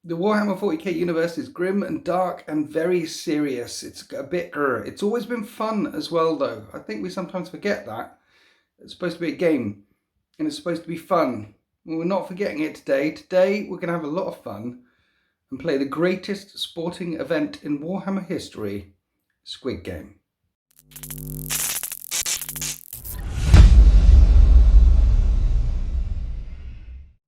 The Warhammer 40k universe is grim and dark and very serious. It's a bit It's always been fun as well, though. I think we sometimes forget that. It's supposed to be a game, and it's supposed to be fun. Well, we're not forgetting it today. Today, we're going to have a lot of fun and play the greatest sporting event in Warhammer history, Squig Game.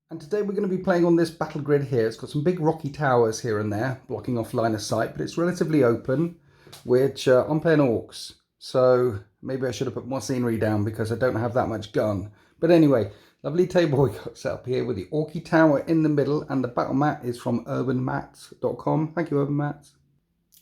And today we're going to be playing on this battle grid here. It's got some big rocky towers here and there, blocking off line of sight, but it's relatively open, which I'm playing Orks. So maybe I should have put more scenery down because I don't have that much gun. But anyway, lovely table we got set up here with the Orky Tower in the middle, and the battle mat is from urbanmats.com. Thank you, Urban Mats.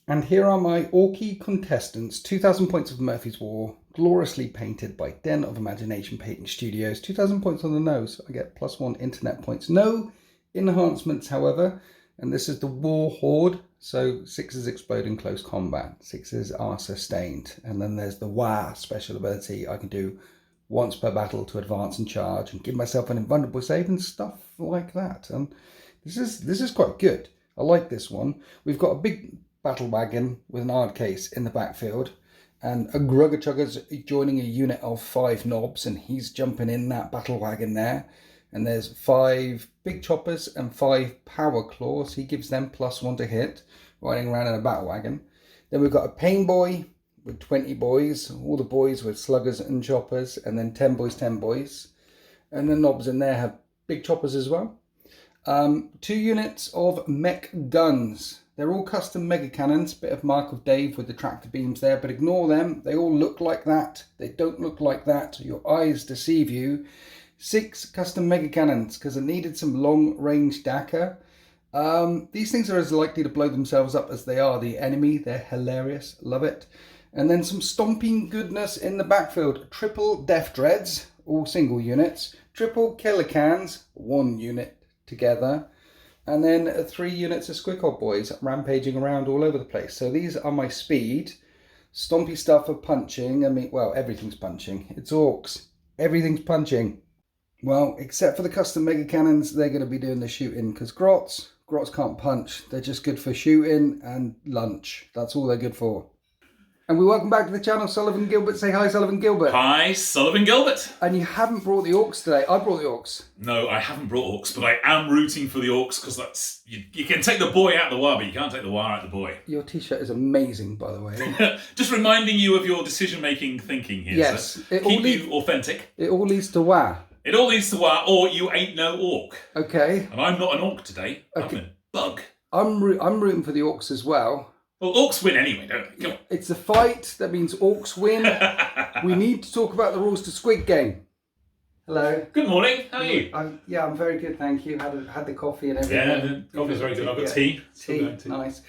And here are my Orky contestants. 2,000 points of Murphy's War, gloriously painted by Den of Imagination Painting Studios. 2,000 points on the nose. I get +1 internet points. No enhancements, however. And this is the War Horde. So 6s explode in close combat. 6s are sustained. And then there's the WA special ability I can do once per battle to advance and charge and give myself an invulnerable save and stuff like that. And this is quite good. I like this one. We've got a big battle wagon with an hard case in the backfield, and a Gruggerchugger's joining a unit of 5 knobs, and he's jumping in that battle wagon there. And there's 5 big choppers and 5 power claws. He gives them +1 to hit, riding around in a battle wagon. Then we've got a pain boy with 20 boys, all the boys with sluggers and choppers, and then 10 boys, 10 boys. And the knobs in there have big choppers as well. 2 units of mech guns. They're all custom mega cannons, bit of Mark of Dave with the tractor beams there, but ignore them. They all look like that. They don't look like that. Your eyes deceive you. 6 custom mega cannons, because I needed some long-range Dakka. These things are as likely to blow themselves up as they are the enemy. They're hilarious. Love it. And then some stomping goodness in the backfield. Triple Death Dreads, all single units. Triple Killer Cans, 1 unit together. And then 3 units of Squig boys rampaging around all over the place. So these are my speed. Stompy stuff for punching. I mean, well, everything's punching. It's Orks. Everything's punching. Well, except for the custom mega cannons, they're going to be doing the shooting. Because Grots can't punch. They're just good for shooting and lunch. That's all they're good for. And we welcome back to the channel, Sullivan Gilbert. Say hi, Sullivan Gilbert. Hi, Sullivan Gilbert. And you haven't brought the Orks today. I brought the Orks. No, I haven't brought Orks, but I am rooting for the Orks because that's you can take the boy out the war, but you can't take the war out the boy. Your t-shirt is amazing, by the way. Just reminding you of your decision-making thinking here. Yes. So keep you authentic. It all leads to WA. It all leads to war, or you ain't no Ork. Okay. And I'm not an Ork today. Okay. I'm a bug. I'm rooting for the Orks as well. Well, Orks win anyway, don't they? Come on. It's a fight. That means Orks win. We need to talk about the rules to Squig Game. Hello. Good morning. How are you? I'm very good, thank you. Had the coffee and everything. Yeah, the coffee's very good. I've got tea. Tea, nice.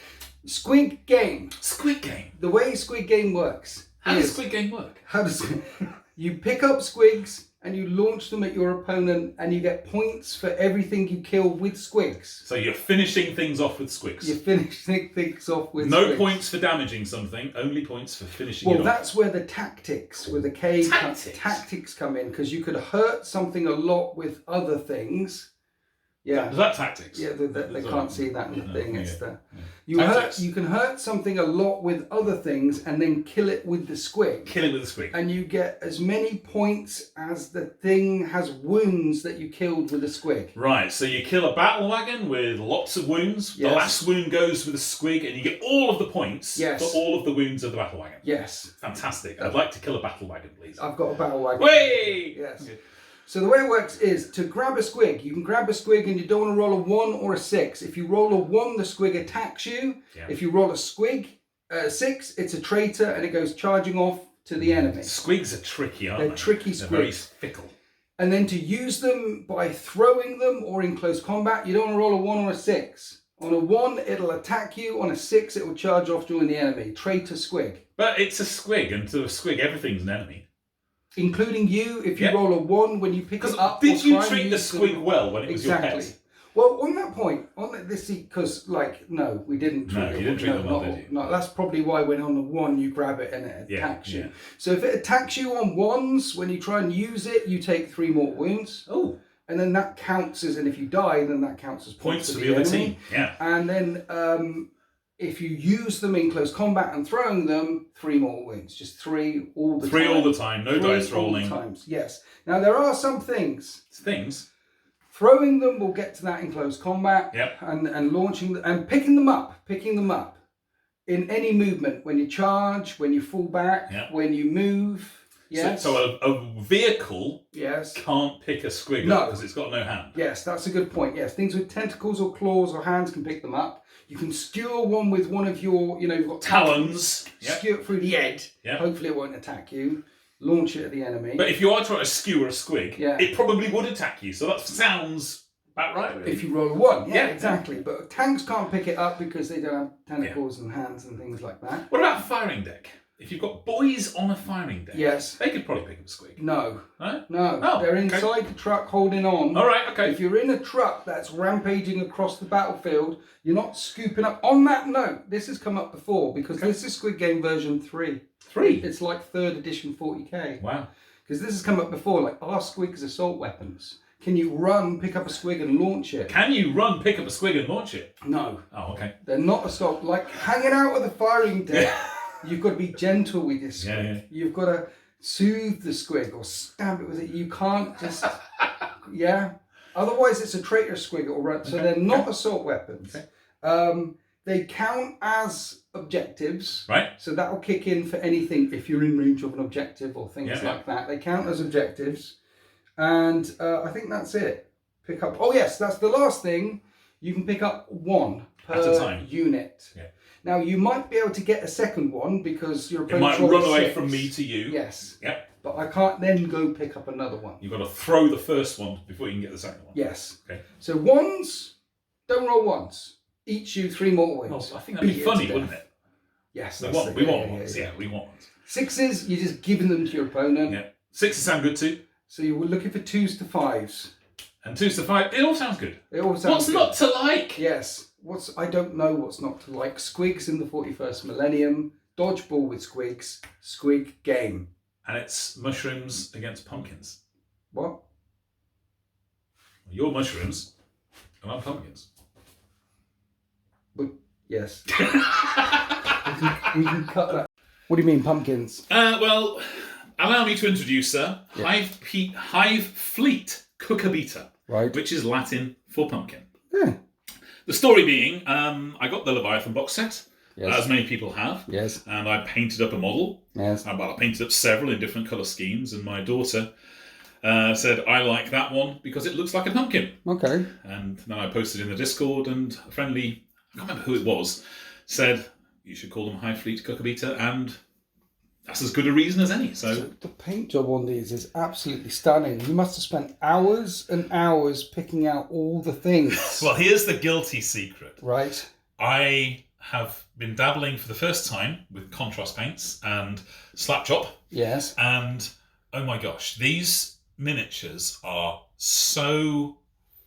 Squig Game. Squig Game. The way Squig Game works. How does Squig Game work? You pick up squigs and you launch them at your opponent, and you get points for everything you kill with squigs. So you're finishing things off with squigs. You're finishing things off with no squigs. Points for damaging something, only points for finishing it Well, off. that's where the tactics with the K tactics come in, because you could hurt something a lot with other things. Yeah. Is that tactics? Yeah, they can't see that in the thing. It's the Tactics. you can hurt something a lot with other things and then kill it with the squig. Kill it with the squig. And you get as many points as the thing has wounds that you killed with the squig. Right, so you kill a battle wagon with lots of wounds. Yes. The last wound goes with a squig, and you get all of the points Yes. for all of the wounds of the battle wagon. Yes. Fantastic. I'd like to kill a battle wagon, please. I've got a battle wagon. Way! Yes. Okay. So the way it works is to grab a squig. You can grab a squig and you don't want to roll a 1 or a 6. If you roll a 1, the squig attacks you. Yeah. If you roll a 6, it's a traitor and it goes charging off to the enemy. Squigs are tricky, aren't they? They're tricky They're very squigs. fickle. And then to use them by throwing them or in close combat, you don't want to roll a 1 or a 6. On a 1, it'll attack you. On a 6, it will charge off during the enemy. Traitor squig. But it's a squig, and to a squig, everything's an enemy. Including you, if you roll a 1 when you pick it up. Did you treat the squig well when it was your pet? Well, on that point, because no, we didn't treat it. You didn't treat them well, did you? No, that's probably why when on the 1 you grab it and it attacks you. Yeah. So if it attacks you on 1s, when you try and use it, you take 3 more wounds. Oh. and then that counts as, and if you die, then that counts as Points for the other enemy. team. Yeah. And then if you use them in close combat and throwing them, 3 more wins. Just 3 all the time. 3 all the time. No 3 dice rolling. all times. Yes. Now there are some things. Throwing them, we'll get to that in close combat. Yep. And launching and picking them up in any movement. When you charge, when you fall back, when you move. Yes. So a vehicle can't pick a squig No. because it's got no hand. Yes, that's a good point. Yes, things with tentacles or claws or hands can pick them up. You can skewer one with one of your, you've got talons. Skewer it through the head. Yep. Hopefully it won't attack you. Launch it at the enemy. But if you are trying to skewer a squig, it probably would attack you. So that sounds about right, really. If you roll a 1. Yeah, exactly. But tanks can't pick it up because they don't have tentacles and hands and things like that. What about a firing deck? If you've got boys on a firing deck, they could probably pick up a squig. No. No? No. Oh, they're inside the truck holding on. All right, okay. If you're in a truck that's rampaging across the battlefield, you're not scooping up. On that note, this has come up before because this is Squig Game version 3. 3? It's like 3rd edition 40k. Wow. Because this has come up before, like, are squigs assault weapons? Can you run, pick up a squig and launch it? Can you run, pick up a squig and launch it? No. Oh, okay. They're not assault. Like, hanging out of the firing deck. You've got to be gentle with your squig. Yeah. You've got to soothe the squig or stab it with it. You can't just, Otherwise, it's a traitor squig or run. So they're not assault weapons. Okay. They count as objectives. Right. So that'll kick in for anything if you're in range of an objective or things like that. They count as objectives. And I think that's it. Pick up. Oh, yes, that's the last thing. You can pick up 1 per at a time. Unit. Yeah. Now, you might be able to get a second one because your It opponent might run away 6. from me to you. Yes. Yep. But I can't then go pick up another one. You've got to throw the first one before you can get the second one. Yes. Okay. So 1s, don't roll 1s. Each you 3 more wins. Oh, I think that'd be funny, wouldn't it? Yes. We want ones. Yeah, we want ones. 6s, you're just giving them to your opponent. Yeah. 6s sound good too. So you were looking for 2s to 5s. And 2s to 5. It all sounds good. It all sounds What's good. not to like? Yes. I don't know what's not to like. Squigs in the 41st millennium. Dodgeball with squigs. Squig Game. And it's mushrooms against pumpkins. What? You're mushrooms, and I'm pumpkins. But, yes. we can cut that. What do you mean, pumpkins? Well, allow me to introduce, sir, Hive Fleet Cucabita, right, which is Latin for pumpkin. Yeah. The story being, I got the Leviathan box set, as many people have, and I painted up a model. Yes. Well, I painted up several in different colour schemes, and my daughter said, I like that one because it looks like a pumpkin. Okay. And then I posted in the Discord, and a friendly, I can't remember who it was, said, you should call them Hive Fleet Cucabita, and that's as good a reason as any. So the paint job on these is absolutely stunning. You must have spent hours and hours picking out all the things. Well, here's the guilty secret. Right. I have been dabbling for the first time with contrast paints and slap chop. Yes. And oh my gosh, these miniatures are so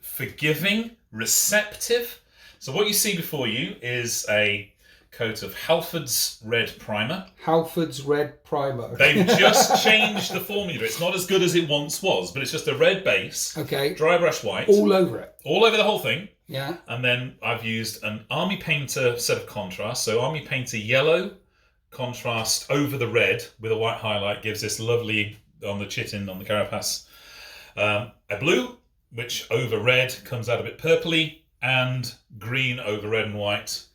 forgiving, receptive. So what you see before you is a coat of Halford's Red Primer. Halford's Red Primer. They've just changed the formula. It's not as good as it once was, but it's just a red base. Okay. Dry brush white. All over it. All over the whole thing. Yeah. And then I've used an Army Painter set of contrast. So Army Painter yellow contrast over the red with a white highlight gives this lovely, on the chitin, on the carapace, a blue, which over red comes out a bit purpley, and green over red and white.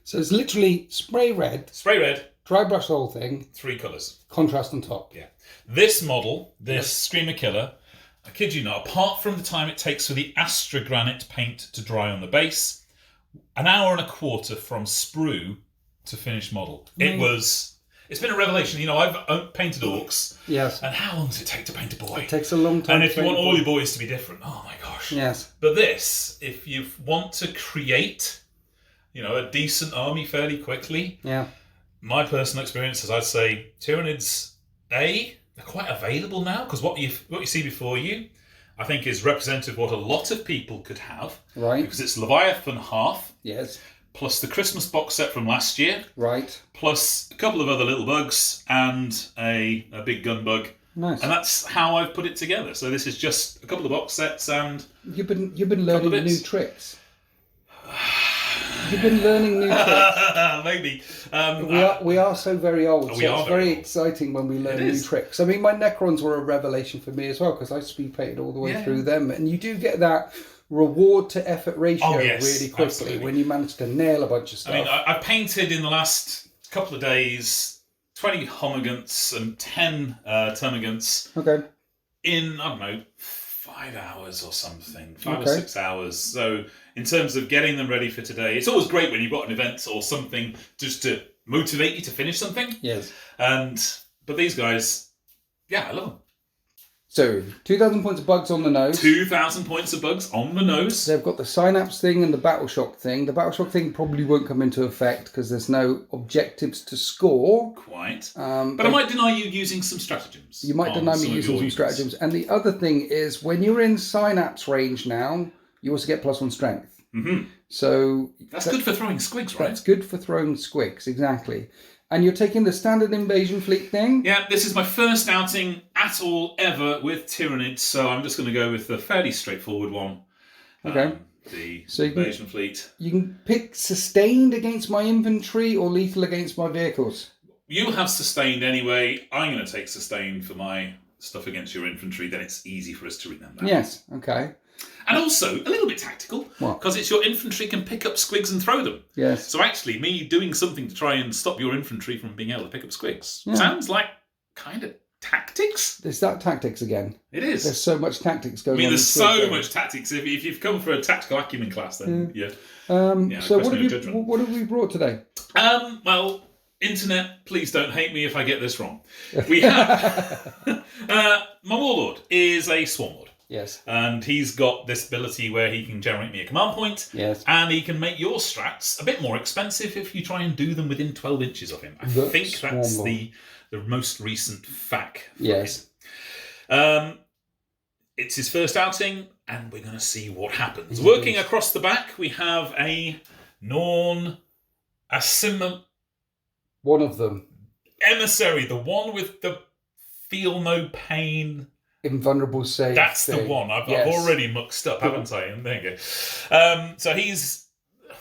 So it's literally spray red, dry brush the whole thing, 3 colours. contrast on top. Yeah. This model, this Screamer Killer, I kid you not, apart from the time it takes for the Astra Granite paint to dry on the base, an hour and a quarter from sprue to finished model. It's been a revelation. You know, I've painted orcs. Yes. And how long does it take to paint a boy? It takes a long time. And if you want all your boys to be different, oh my gosh. Yes. But this, if you want to create, a decent army fairly quickly, my personal experience is I'd say Tyranids, they're quite available now, because what you see before you, I think, is representative of what a lot of people could have. Right. Because it's Leviathan half. Yes. Plus the Christmas box set from last year. Right. Plus a couple of other little bugs and a big gun bug Nice. And that's how I've put it together. So this is just a couple of box sets and you've been learning new tricks. You've been learning new tricks. Maybe. We are so very old. So it's very old. exciting when we learn new tricks. I mean, my Necrons were a revelation for me as well because I speed painted all the way through them, and you do get that reward to effort ratio really quickly when you manage to nail a bunch of stuff. I mean, I've painted in the last couple of days 20 homogants and 10 termagants. Okay. In, I don't know, 5 hours or something, 5 or 6 hours. So in terms of getting them ready for today, it's always great when you've got an event or something just to motivate you to finish something. Yes. But these guys, I love them. So, 2,000 points of bugs on the nose. 2,000 points of bugs on the nose. They've got the synapse thing and the battle shock thing. The battle shock thing probably won't come into effect because there's no objectives to score. Quite. But I might deny you using some stratagems. You might deny me using some stratagems. And the other thing is, when you're in synapse range now, you also get +1 strength. Mm-hmm. So that's good for throwing squigs, right? That's good for throwing squigs, exactly. And you're taking the standard invasion fleet thing? Yeah, this is my first outing at all ever with Tyranids, so I'm just going to go with the fairly straightforward one. Okay. The invasion fleet. You can pick sustained against my infantry or lethal against my vehicles. You have sustained anyway. I'm going to take sustained for my stuff against your infantry, then it's easy for us to remember. Yes, okay. And also, a little bit tactical, because it's your infantry can pick up squigs and throw them. Yes. So actually, me doing something to try and stop your infantry from being able to pick up squigs sounds like kind of tactics. Is that tactics again? It is. There's so much tactics going on. I mean, there's so much tactics. If you've come for a tactical acumen class, then so what have we brought today? Well, internet, please don't hate me if I get this wrong. We have my warlord is a swarm lord. Yes. And he's got this ability where he can generate me a command point. Yes. And he can make your strats a bit more expensive if you try and do them within 12 inches of him. I think that's the most recent FAQ. Yes. It's his first outing, and we're going to see what happens. Working across the back, we have a Norn one of them. Emissary, the one with the feel no pain... invulnerable save. That's the one. I've already muxed up, haven't I? And there you go. So he's...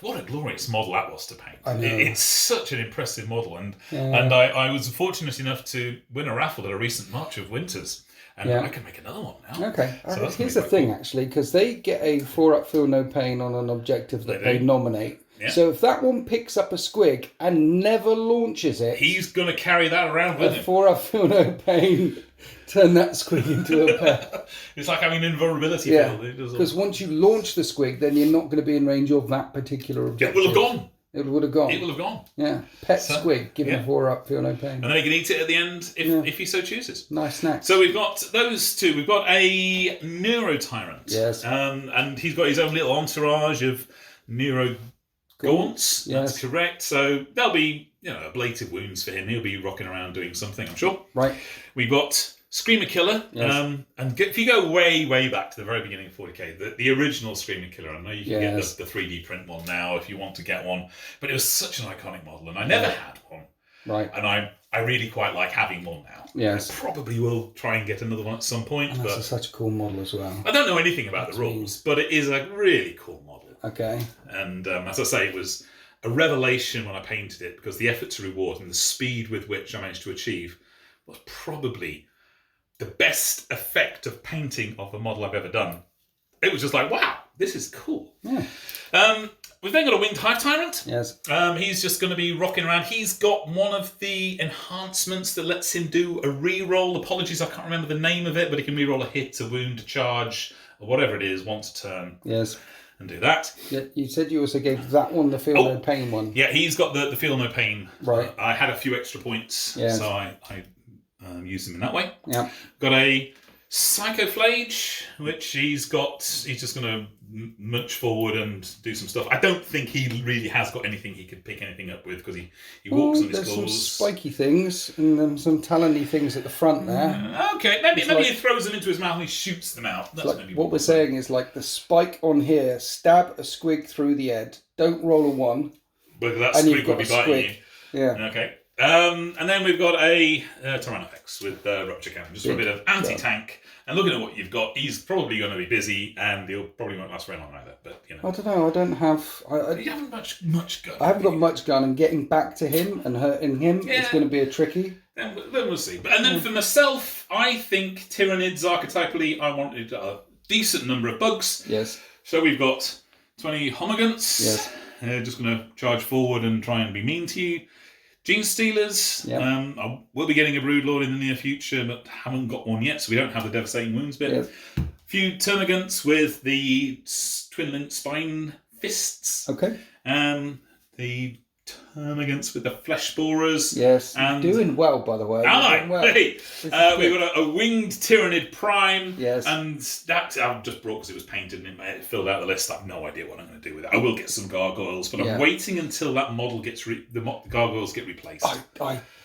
What a glorious model that was to paint. I know. It's such an impressive model. And I was fortunate enough to win a raffle at a recent March of Winters. And I can make another one now. Okay. So here's the thing, actually, because they get a 4-up feel no pain on an objective that they nominate. Yeah. So if that one picks up a squig and never launches it... he's going to carry that around with him. 4-up feel no pain... turn that squig into a pet. It's like having invulnerability. Yeah, because once you launch the squig, then you're not going to be in range of that particular objective. It will have gone. It would have gone. It will have gone. Yeah, pet squig, give him 4-up, feel no pain. And then he can eat it at the end if he so chooses. Nice snack. So we've got those two. We've got a Neuro Tyrant. Yes. And he's got his own little entourage of Neuro Gaunts. Yes. That's correct. So there'll be, ablative wounds for him. He'll be rocking around doing something, I'm sure. Right. We've got Screamer Killer. Yes. And if you go way, way back to the very beginning of 40k, the original Screamer Killer, I know you can get the 3D print one now if you want to get one, but it was such an iconic model, and I never had one. Right. And I really quite like having one now. Yes. I probably will try and get another one at some point. And that's such a cool model as well. I don't know anything about the rules, but it is a really cool model. Okay. And as I say, it was a revelation when I painted it, because the effort to reward and the speed with which I managed to achieve was probably the best effect of painting of a model I've ever done. It was just like, wow, this is cool. Yeah. We've then got a Winged Hive Tyrant. Yes. He's just going to be rocking around. He's got one of the enhancements that lets him do a reroll. Apologies, I can't remember the name of it, but he can reroll a hit, a wound, a charge, or whatever it is, once a turn. Yes. And do that. Yeah, you said you also gave that one the feel no pain one. Yeah, he's got the feel no pain. Right. I had a few extra points, so I used them in that way. Yeah. Got a Psychoflage, which he's just going to munch forward and do some stuff. I don't think he really has got anything he could pick anything up with, because he walks on his claws. There's some spiky things and some talony things at the front there. Okay, maybe he throws them into his mouth and he shoots them out. That's maybe what we're saying is, like, the spike on here, stab a squig through the head, don't roll a 1. But that squig will be biting you. Yeah. Okay. And then we've got a Tyranids with Rupture Cannon, just for a bit of anti-tank. And looking at what you've got, he's probably going to be busy, and he'll probably won't last very long either. But you know, I don't know. I don't have. you haven't much gun. I haven't got much gun, and getting back to him and hurting him is going to be a tricky. Then we'll see. And then for myself, I think Tyranids archetypally, I wanted a decent number of bugs. Yes. So we've got 20 Homogants. Yes. Just going to charge forward and try and be mean to you. Gene Stealers. Yep. I will be getting a Broodlord in the near future, but haven't got one yet, so we don't have the Devastating Wounds bit. Yes. A few Termagants with the Twin Link Spine Fists. Okay. The Termagants with the Flesh Borers. Yes. And doing well, by the way. Am I? Well. Hey. We've got a Winged Tyranid Prime. Yes. And that I've just brought because it was painted and it filled out the list. I have no idea what I'm going to do with it. I will get some gargoyles, but I'm waiting until that model gets the gargoyles get replaced.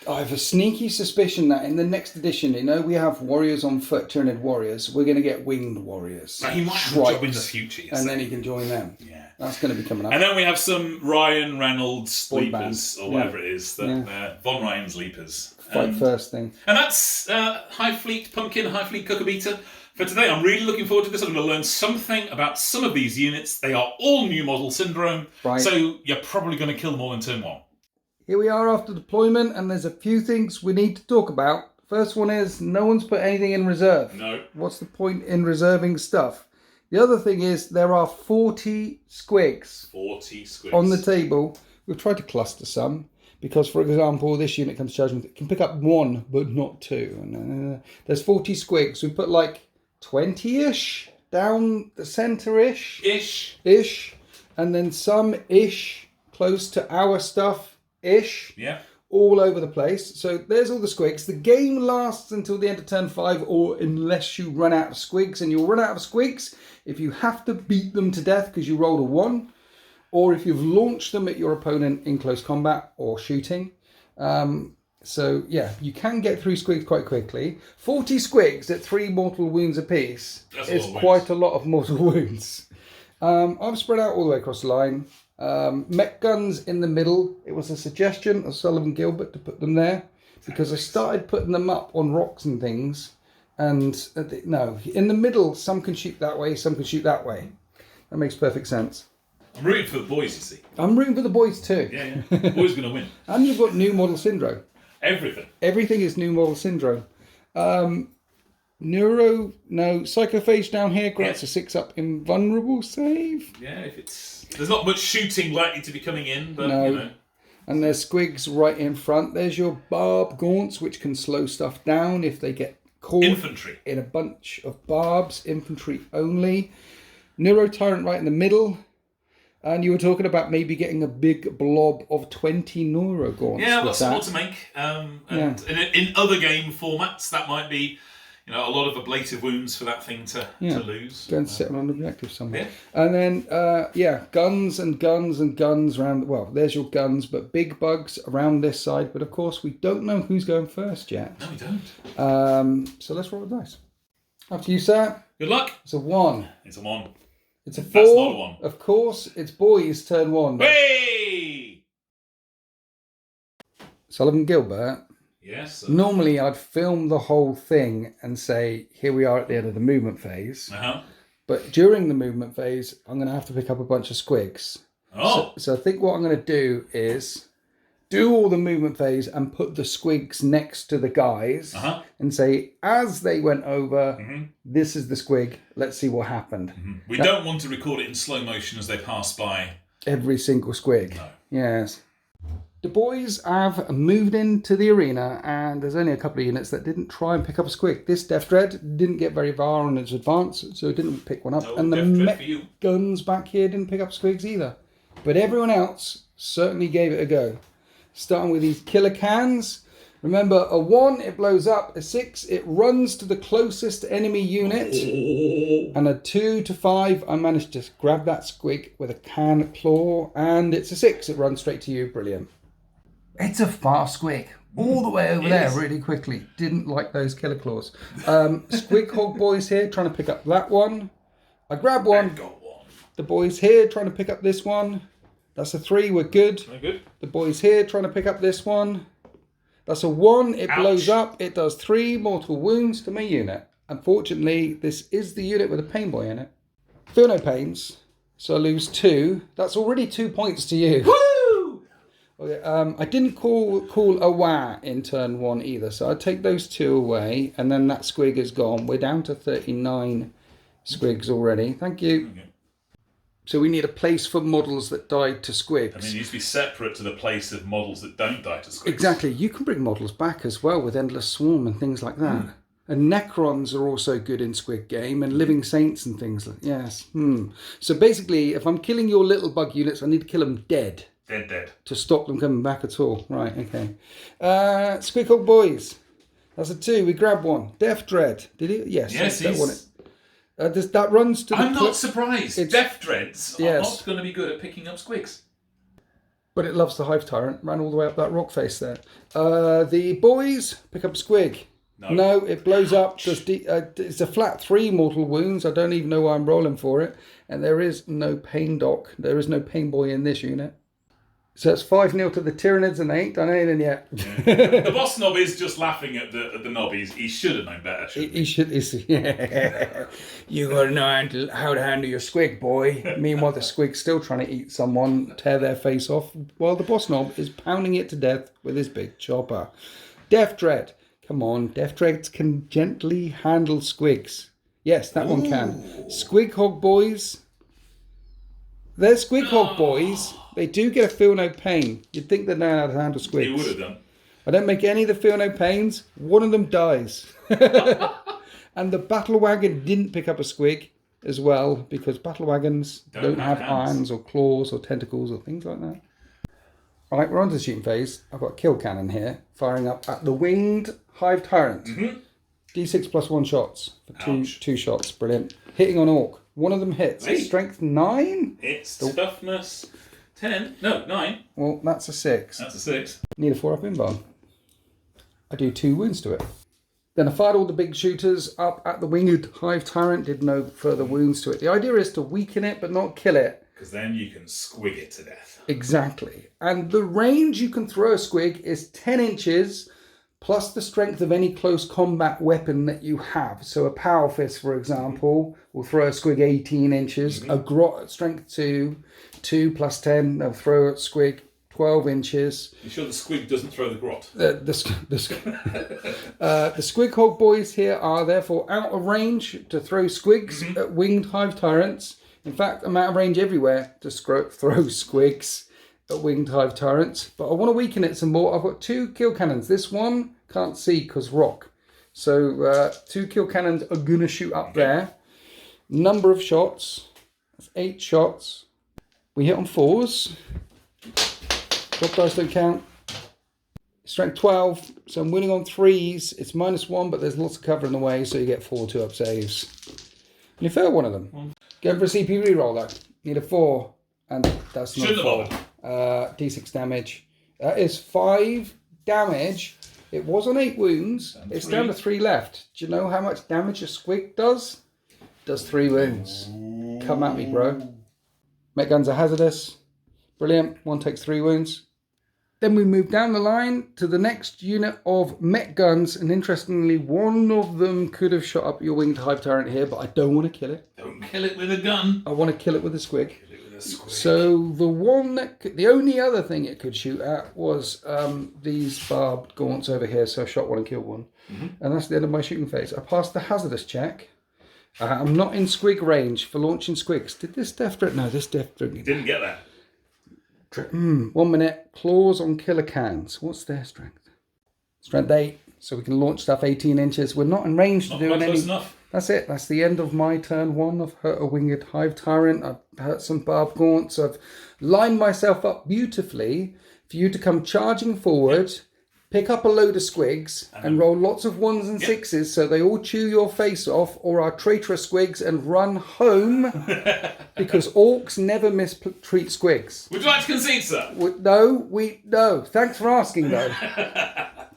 I have a sneaky suspicion that in the next edition, we have warriors on foot, Tyranid warriors. We're going to get winged warriors. He might have a job in the future, and then he can join them. Yeah. That's going to be coming up. And then we have some Ryan Reynolds Boy Leapers, or whatever it is. Von Ryan's Leapers. Fight first thing. And that's High Fleet Pumpkin, High Fleet Cuckabeater. For today, I'm really looking forward to this. I'm going to learn something about some of these units. They are all new model syndrome, so you're probably going to kill them all in turn one. Here we are after deployment, and there's a few things we need to talk about. First one is no one's put anything in reserve. No. What's the point in reserving stuff? The other thing is there are 40 squigs. 40 squigs. On the table. We've tried to cluster some because, for example, this unit comes charging. It can pick up one, but not two. And there's 40 squigs. We put like 20-ish down the centre-ish. Ish. And then some-ish close to our stuff-ish. Yeah. All over the place. So there's all the squigs. The game lasts until the end of turn 5, or unless you run out of squigs, and you'll run out of squigs if you have to beat them to death because you rolled a 1, or if you've launched them at your opponent in close combat or shooting. So yeah, you can get through squigs quite quickly. 40 squigs at 3 mortal wounds apiece is quite a lot of mortal wounds. I've spread out all the way across the line. Mech guns in the middle. It was a suggestion of Sullivan Gilbert to put them there because I started putting them up on rocks and things, and no, in the middle some can shoot that way, some can shoot that way. That makes perfect sense. I'm rooting for the boys, you see. I'm rooting for the boys too. Yeah. The boys are going to win. And you've got new model syndrome. Everything is new model syndrome. Psychophage down here grants a 6-up invulnerable save. Yeah, there's not much shooting likely to be coming in, but you know. And there's squigs right in front. There's your barb gaunts, which can slow stuff down if they get caught infantry in a bunch of barbs. Infantry only. Neurotyrant right in the middle. And you were talking about maybe getting a big blob of 20 Neurogaunts. Yeah, I've got some more to make. In other game formats, that might be a lot of ablative wounds for that thing to lose. Go and sit on an objective somewhere. Yeah. And then, guns and guns and guns around. Well, there's your guns, but big bugs around this side. But of course, we don't know who's going first yet. No, we don't. So let's roll the dice. After you, sir. Good luck. It's a 1. It's a 1. It's a 4. That's not a 1. Of course, it's boys' turn 1. Hey! Sullivan Gilbert. Yes. Sir. Normally, I'd film the whole thing and say, here we are at the end of the movement phase. Uh-huh. But during the movement phase, I'm going to have to pick up a bunch of squigs. Oh. So I think what I'm going to do is do all the movement phase and put the squigs next to the guys and say, as they went over, this is the squig. Let's see what happened. We don't want to record it in slow motion as they pass by. Every single squig. No. Yes. The boys have moved into the arena, and there's only a couple of units that didn't try and pick up a squig. This Death Dread didn't get very far on its advance, so it didn't pick one up. No, and the mech guns back here didn't pick up squigs either. But everyone else certainly gave it a go. Starting with these killer cans. Remember, a 1, it blows up. A 6, it runs to the closest enemy unit. And a 2 to 5, I managed to grab that squig with a can claw. And it's a 6, it runs straight to you. Brilliant. It's a fast squig. All the way over there really quickly. Didn't like those killer claws. Squig Hog boys here trying to pick up that one. I grab one. Got one. The boys here trying to pick up this one. That's a 3, we're good. Very good. The boys here trying to pick up this one. That's a 1. It Ouch. blows up. It does 3 mortal wounds to my unit. Unfortunately, this is the unit with a pain boy in it. Feel no pains. So I lose 2. That's already 2 points to you. Woo! Okay, I didn't call a wah in turn 1 either. So I'd take those 2 away. And then that squig is gone. We're down to 39 squigs already. Thank you. Okay. So we need a place for models that died to squigs. I mean, it needs to be separate to the place of models that don't die to squigs. Exactly. You can bring models back as well with Endless Swarm and things like that. And Necrons are also good in Squig Game, and Living Saints and things like yes. So basically, if I'm killing your little bug units, I need to kill them dead. Dead. To stop them coming back at all. Right, okay. Squig Hog Boys. That's a 2. We grab 1. Death Dread. Did he? Yes. Yes, that one. That runs to the... I'm not surprised. Death Dreads are not going to be good at picking up squigs. But it loves the Hive Tyrant. Ran all the way up that rock face there. The boys pick up Squig. No, it blows up. It's a flat 3 mortal wounds. I don't even know why I'm rolling for it. And there is no pain doc. There is no pain boy in this unit. So it's 5-0 to the Tyranids, and they ain't done anything yet. Yeah. The boss knob is just laughing at the knob. He should have known better. He should. Yeah. You got to know how to handle your squig, boy. Meanwhile, the squig's still trying to eat someone, tear their face off, while the boss knob is pounding it to death with his big chopper. Death Dread. Come on, Death Dreads can gently handle squigs. Yes, that one can. Squig Hog Boys. They're Squig Hog Boys. They do get a feel no pain. You'd think they'd know how to handle squigs. He would have done. I don't make any of the feel no pains. One of them dies. And the battle wagon didn't pick up a squig as well, because battle wagons don't have irons or claws or tentacles or things like that. All right, we're on to the shooting phase. I've got a kill cannon here, firing up at the winged Hive Tyrant. D6 plus 1 shots for two shots. Brilliant. Hitting on Orc. One of them hits. Hey. Strength 9. It's toughness 10. No, 9. Well, that's a 6. That's a 6. Need a 4-up inbound. I do 2 wounds to it. Then I fired all the big shooters up at the winged Hive Tyrant. Did no further wounds to it. The idea is to weaken it but not kill it. Because then you can squig it to death. Exactly. And the range you can throw a squig is 10 inches plus the strength of any close combat weapon that you have. So a Power Fist, for example, will throw a squig 18 inches. A Grot, strength 2 plus 10, they'll throw a squig 12 inches. You sure the squig doesn't throw the grot? The Squig Hog Boys here are therefore out of range to throw squigs at winged Hive Tyrants. In fact, I'm out of range everywhere to throw squigs at winged Hive Tyrants. But I want to weaken it some more. I've got 2 kill cannons. This one can't see because rock. So 2 kill cannons are going to shoot up there. Number of shots. That's 8 shots. We hit on 4s. Drop dice don't count. Strength 12. So I'm winning on 3s. It's -1, but there's lots of cover in the way, so you get 4 2-up saves. And you fail one of them. Going for a CP reroll though. Need a 4. And that's not 4. D6 damage. That is 5 damage. It was on 8 wounds. It's down to 3 left. Do you know how much damage a squig does? Does 3 wounds. Come at me, bro. Met guns are hazardous. Brilliant. One takes 3 wounds. Then we move down the line to the next unit of Met guns, and interestingly, one of them could have shot up your winged Hive Tyrant here, but I don't want to kill it. Don't kill it with a gun. I want to kill it with a squig. So the only other thing it could shoot at was these barbed gaunts over here. So I shot one and killed one, and that's the end of my shooting phase. I passed the hazardous check. I'm not in squig range for launching squigs. Did this death threat? No, this death threat. Didn't get that. 1 minute. Claws on killer cans. What's their strength? Strength 8. So we can launch stuff 18 inches. We're not in range to do any. Enough. That's it. That's the end of my turn 1. I've hurt a winged Hive Tyrant. I've hurt some barbed gaunts. I've lined myself up beautifully for you to come charging forward, pick up a load of squigs, and roll lots of 1s and 6s so they all chew your face off or are traitorous squigs and run home because orcs never mistreat squigs. Would you like to concede, sir? No. Thanks for asking, though.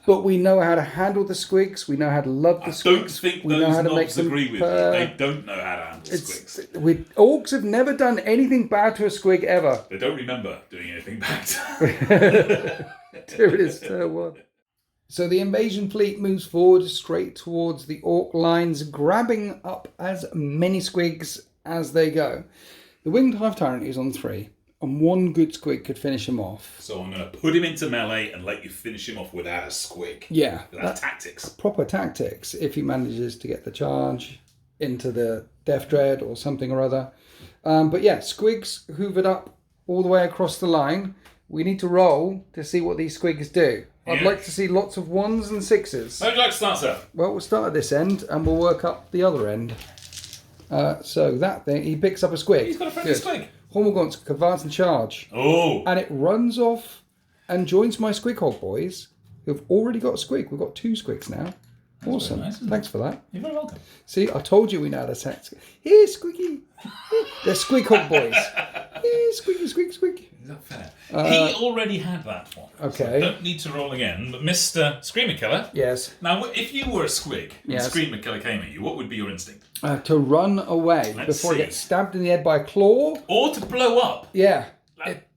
But we know how to handle the squigs. We know how to love the squigs. I don't think we those know how to knobs agree with you. They don't know how to handle squigs. Orcs have never done anything bad to a squig ever. They don't remember doing anything bad. Here it is, turn 1. So the invasion fleet moves forward straight towards the orc lines, grabbing up as many squigs as they go. The winged hive tyrant is on 3, and one good squig could finish him off. So I'm going to put him into melee and let you finish him off without a squig. Yeah. Without tactics. Proper tactics, if he manages to get the charge into the Death Dread or something or other. But yeah, squigs hoovered up all the way across the line. We need to roll to see what these squigs do. I'd like to see lots of 1s and 6s. How would you like to start, sir? Well, we'll start at this end and we'll work up the other end. So that thing, he picks up a squig. He's got a friendly squig. Hormagaunts advance and charge. Oh! And it runs off and joins my Squig Hog boys, who've already got a squig. We've got 2 squigs now. That's awesome. nice, Thanks for that. You're very welcome. See, I told you we know how to text. Here, Squiggy. They're Squig Hog boys. Here, Squiggy, Squig, Squig. Is that fair? He already had that one. Okay. So don't need to roll again. But Mr. Screamer Killer. Yes. Now, if you were a squig and Yes. Screamer Killer came at you, what would be your instinct? To run away before he gets stabbed in the head by a claw. Or to blow up. Yeah.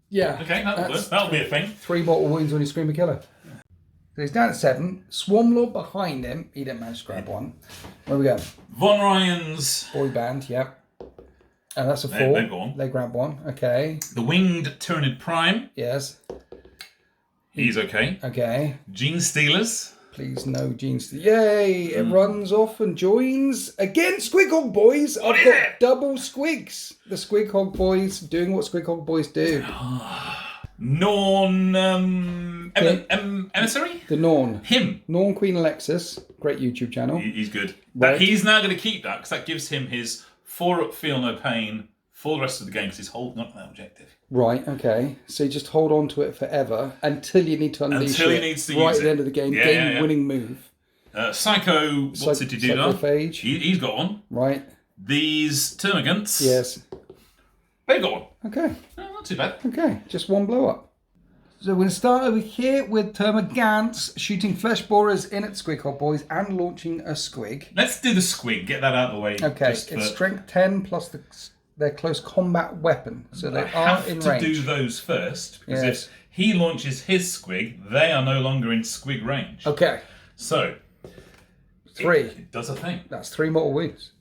Yeah. Okay, that'll be a thing. 3 mortal wounds on your Screamer Killer. So he's down at 7. Swarmlord behind him. He didn't manage to grab one. Where we go? Von Ryan's Boy band, yep. And that's a 4. They got one. They grab one. Okay. The Winged Tyranid Prime. Yes. He's okay. Okay. Gene Stealers. Please no genes. Yay! It runs off and joins again. Squig Hog boys. I've got double squigs. The Squig Hog boys doing what Squig Hog boys do. Norn Emissary? The Norn. Him. Norn Queen Alexis. Great YouTube channel. He's good. Right. He's now going to keep that because that gives him his 4-up feel no pain for the rest of the game because he's holding up that objective. Right, okay. So you just hold on to it forever until you need to unleash Until it. he needs to right use at the it. end of the game. Yeah, Game-winning move. Psycho, what did he do now? Psychophage. He's got one. Right. These Termagants. Yes. They've got one. Okay. No, not too bad. Okay, just one blow up. So we're going to start over here with Termagants shooting flesh borers in at Squig Hog boys and launching a squig. Let's do the squig. Get that out of the way. Okay, it's strength 10 plus their close combat weapon. So they are in range. I have to do those first because if he launches his squig, they are no longer in squig range. Okay. So 3. It does a thing. That's 3 mortal wounds.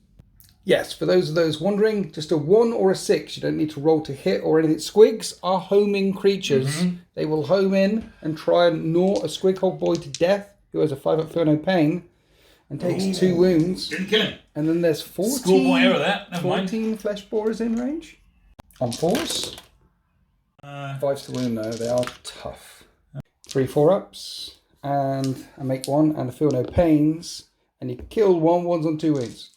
Yes, for those wondering, just a 1 or a 6. You don't need to roll to hit or anything. Squigs are homing creatures. Mm-hmm. They will home in and try and gnaw a Squig Hog boy to death who has a 5-up feel no pain and takes 2 wounds. Didn't kill him. And then there's 14, Schoolboy error there. Never 14 mind. flesh borers in range. On 4s. 5s to wound though, they are tough. 3 4-ups. And I make 1 and I feel no pains. And you kill 1, 1's on 2 wounds.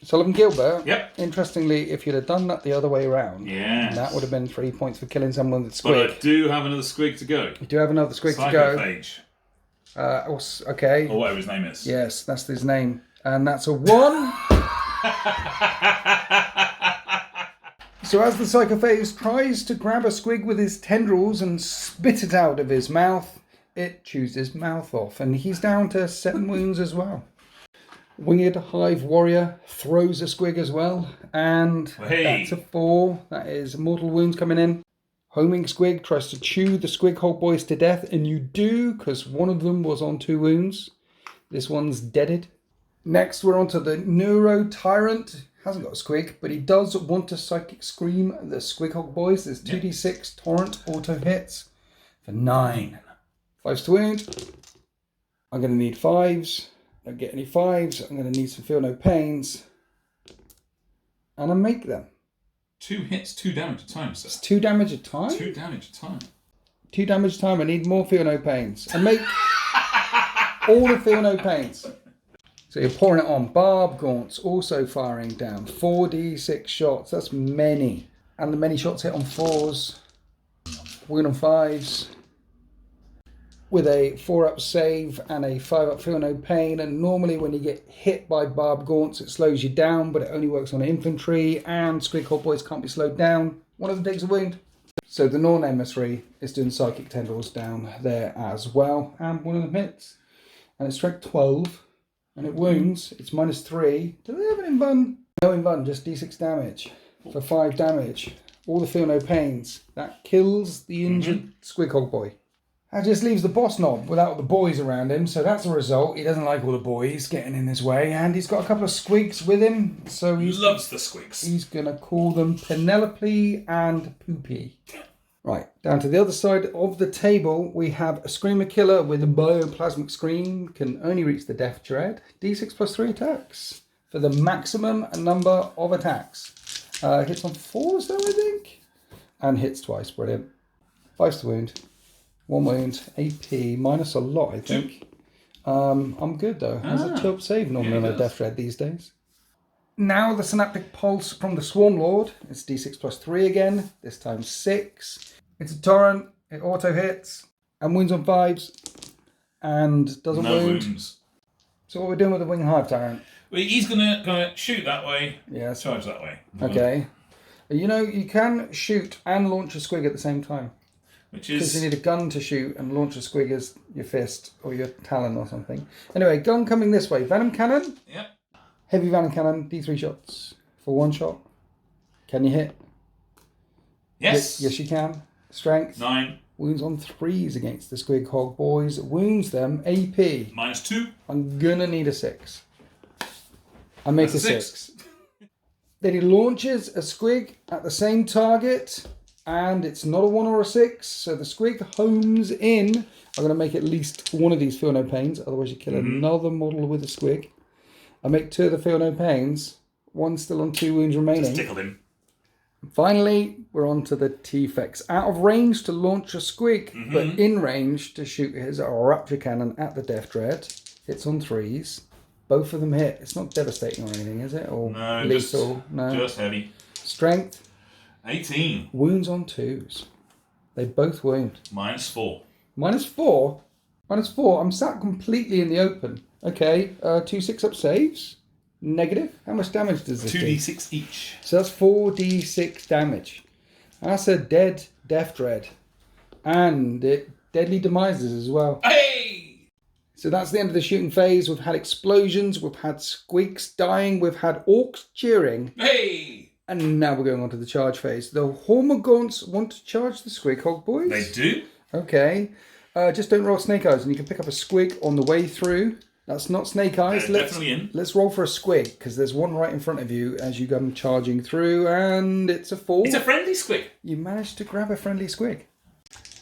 Sullivan Gilbert. Yep. Interestingly, if you'd have done that the other way around, that would have been 3 points for killing someone with squig. But I do have another squig to go. You do have another squig to go. Psychophage. Okay. Or whatever his name is. Yes, that's his name. And that's a 1. So as the Psychophage tries to grab a squig with his tendrils and spit it out of his mouth, it chews his mouth off. And he's down to 7 wounds as well. Winged Hive Warrior throws a squig as well. And that's a 4. That is mortal wounds coming in. Homing Squig tries to chew the Squig Hog boys to death. And you do, because one of them was on 2 wounds. This one's deaded. Next, we're on to the Neuro Tyrant. Hasn't got a squig, but he does want to Psychic Scream the Squig Hog boys. There's 2d6 Torrent auto hits for 9. 5s to wound. I'm going to need 5s. Don't get any 5s. I'm going to need some feel no pains. And I make them. 2 hits, 2 damage a time, sir. It's 2 damage a time? 2 damage a time. 2 damage a time. I need more feel no pains. And make all the feel no pains. So you're pouring it on. Barb Gaunts also firing down. 4d6 shots. That's many. And the many shots hit on 4s. Wound on 5s. With a 4-up save and a 5-up feel no pain. And normally when you get hit by Barb Gaunts, it slows you down, but it only works on infantry. And Squig Hog boys can't be slowed down. One of them takes a wound. So the Norn Emissary is doing Psychic Tendrils down there as well. And one of them hits. And it's strength 12. And it wounds. It's -3. Do they have an invuln? No invuln, just d6 damage for 5 damage. All the feel no pains. That kills the injured Squig Hog boy. That just leaves the boss knob without the boys around him, so that's a result. He doesn't like all the boys getting in his way, and he's got a couple of squigs with him, so He loves the squigs. he's going to call them Penelope and Poopy. Right, down to the other side of the table, we have a Screamer Killer with a Bioplasmic Scream, can only reach the Death Dread, d6 plus 3 attacks, for the maximum number of attacks. Hits on 4s though, I think, and hits twice, brilliant. 5's to wound. 1 wound, AP, minus a lot, I think. I'm good though. Has a 2-up save normally on a Death Dread these days. Now the Synaptic Pulse from the Swarm Lord. It's d6 plus 3 again, this time 6. It's a torrent, it auto hits, and wounds on 5s, and doesn't wound. Wounds. So what we're doing with the Wing Hive Tyrant? Well, he's gonna shoot that way, Yes. charge that way. Okay. You know, you can shoot and launch a squig at the same time. Which Because you is... need a gun to shoot and launch a squig as your fist or your talon or something. Anyway, gun coming this way. Venom Cannon. Yep. Heavy Venom Cannon, D3 shots for 1 shot. Can you hit? Yes. Yes, you can. Strength. 9. Wounds on 3s against the Squig Hog boys. Wounds them. AP. Minus 2. I'm gonna need a 6. I make That's a 6. Then he launches a squig at the same target, and it's not a 1 or a 6, so the squig homes in. I'm going to make at least one of these Feel No Pains, otherwise you kill another model with a squig. I make 2 of the Feel No Pains, 1 still on 2 wounds remaining. Just tickled him. Finally, we're on to the T-Fex. Out of range to launch a squig, but in range to shoot his Rapture Cannon at the Death Dread. Hits on 3s. Both of them hit. It's not devastating or anything, is it? Or No, lethal? No. Just heavy. Strength. 18. Wounds on 2s. They both wound. Minus 4. Minus 4? Minus 4. I'm sat completely in the open. Okay, 2 6-up saves. Negative. How much damage does this do? 2d6 each. So that's 4d6 damage. That's a dead Death Dread. And it deadly demises as well. Hey! So that's the end of the shooting phase. We've had explosions, we've had squigs dying, we've had orcs cheering. Hey! And now we're going on to the charge phase. The Hormagaunts want to charge the Squig Hog boys. They do. Okay. Just don't roll snake eyes, and you can pick up a squig on the way through. That's not snake eyes. They're definitely in. Let's roll for a squig, because there's one right in front of you as you come charging through, and it's a 4. It's a friendly squig. You managed to grab a friendly squig.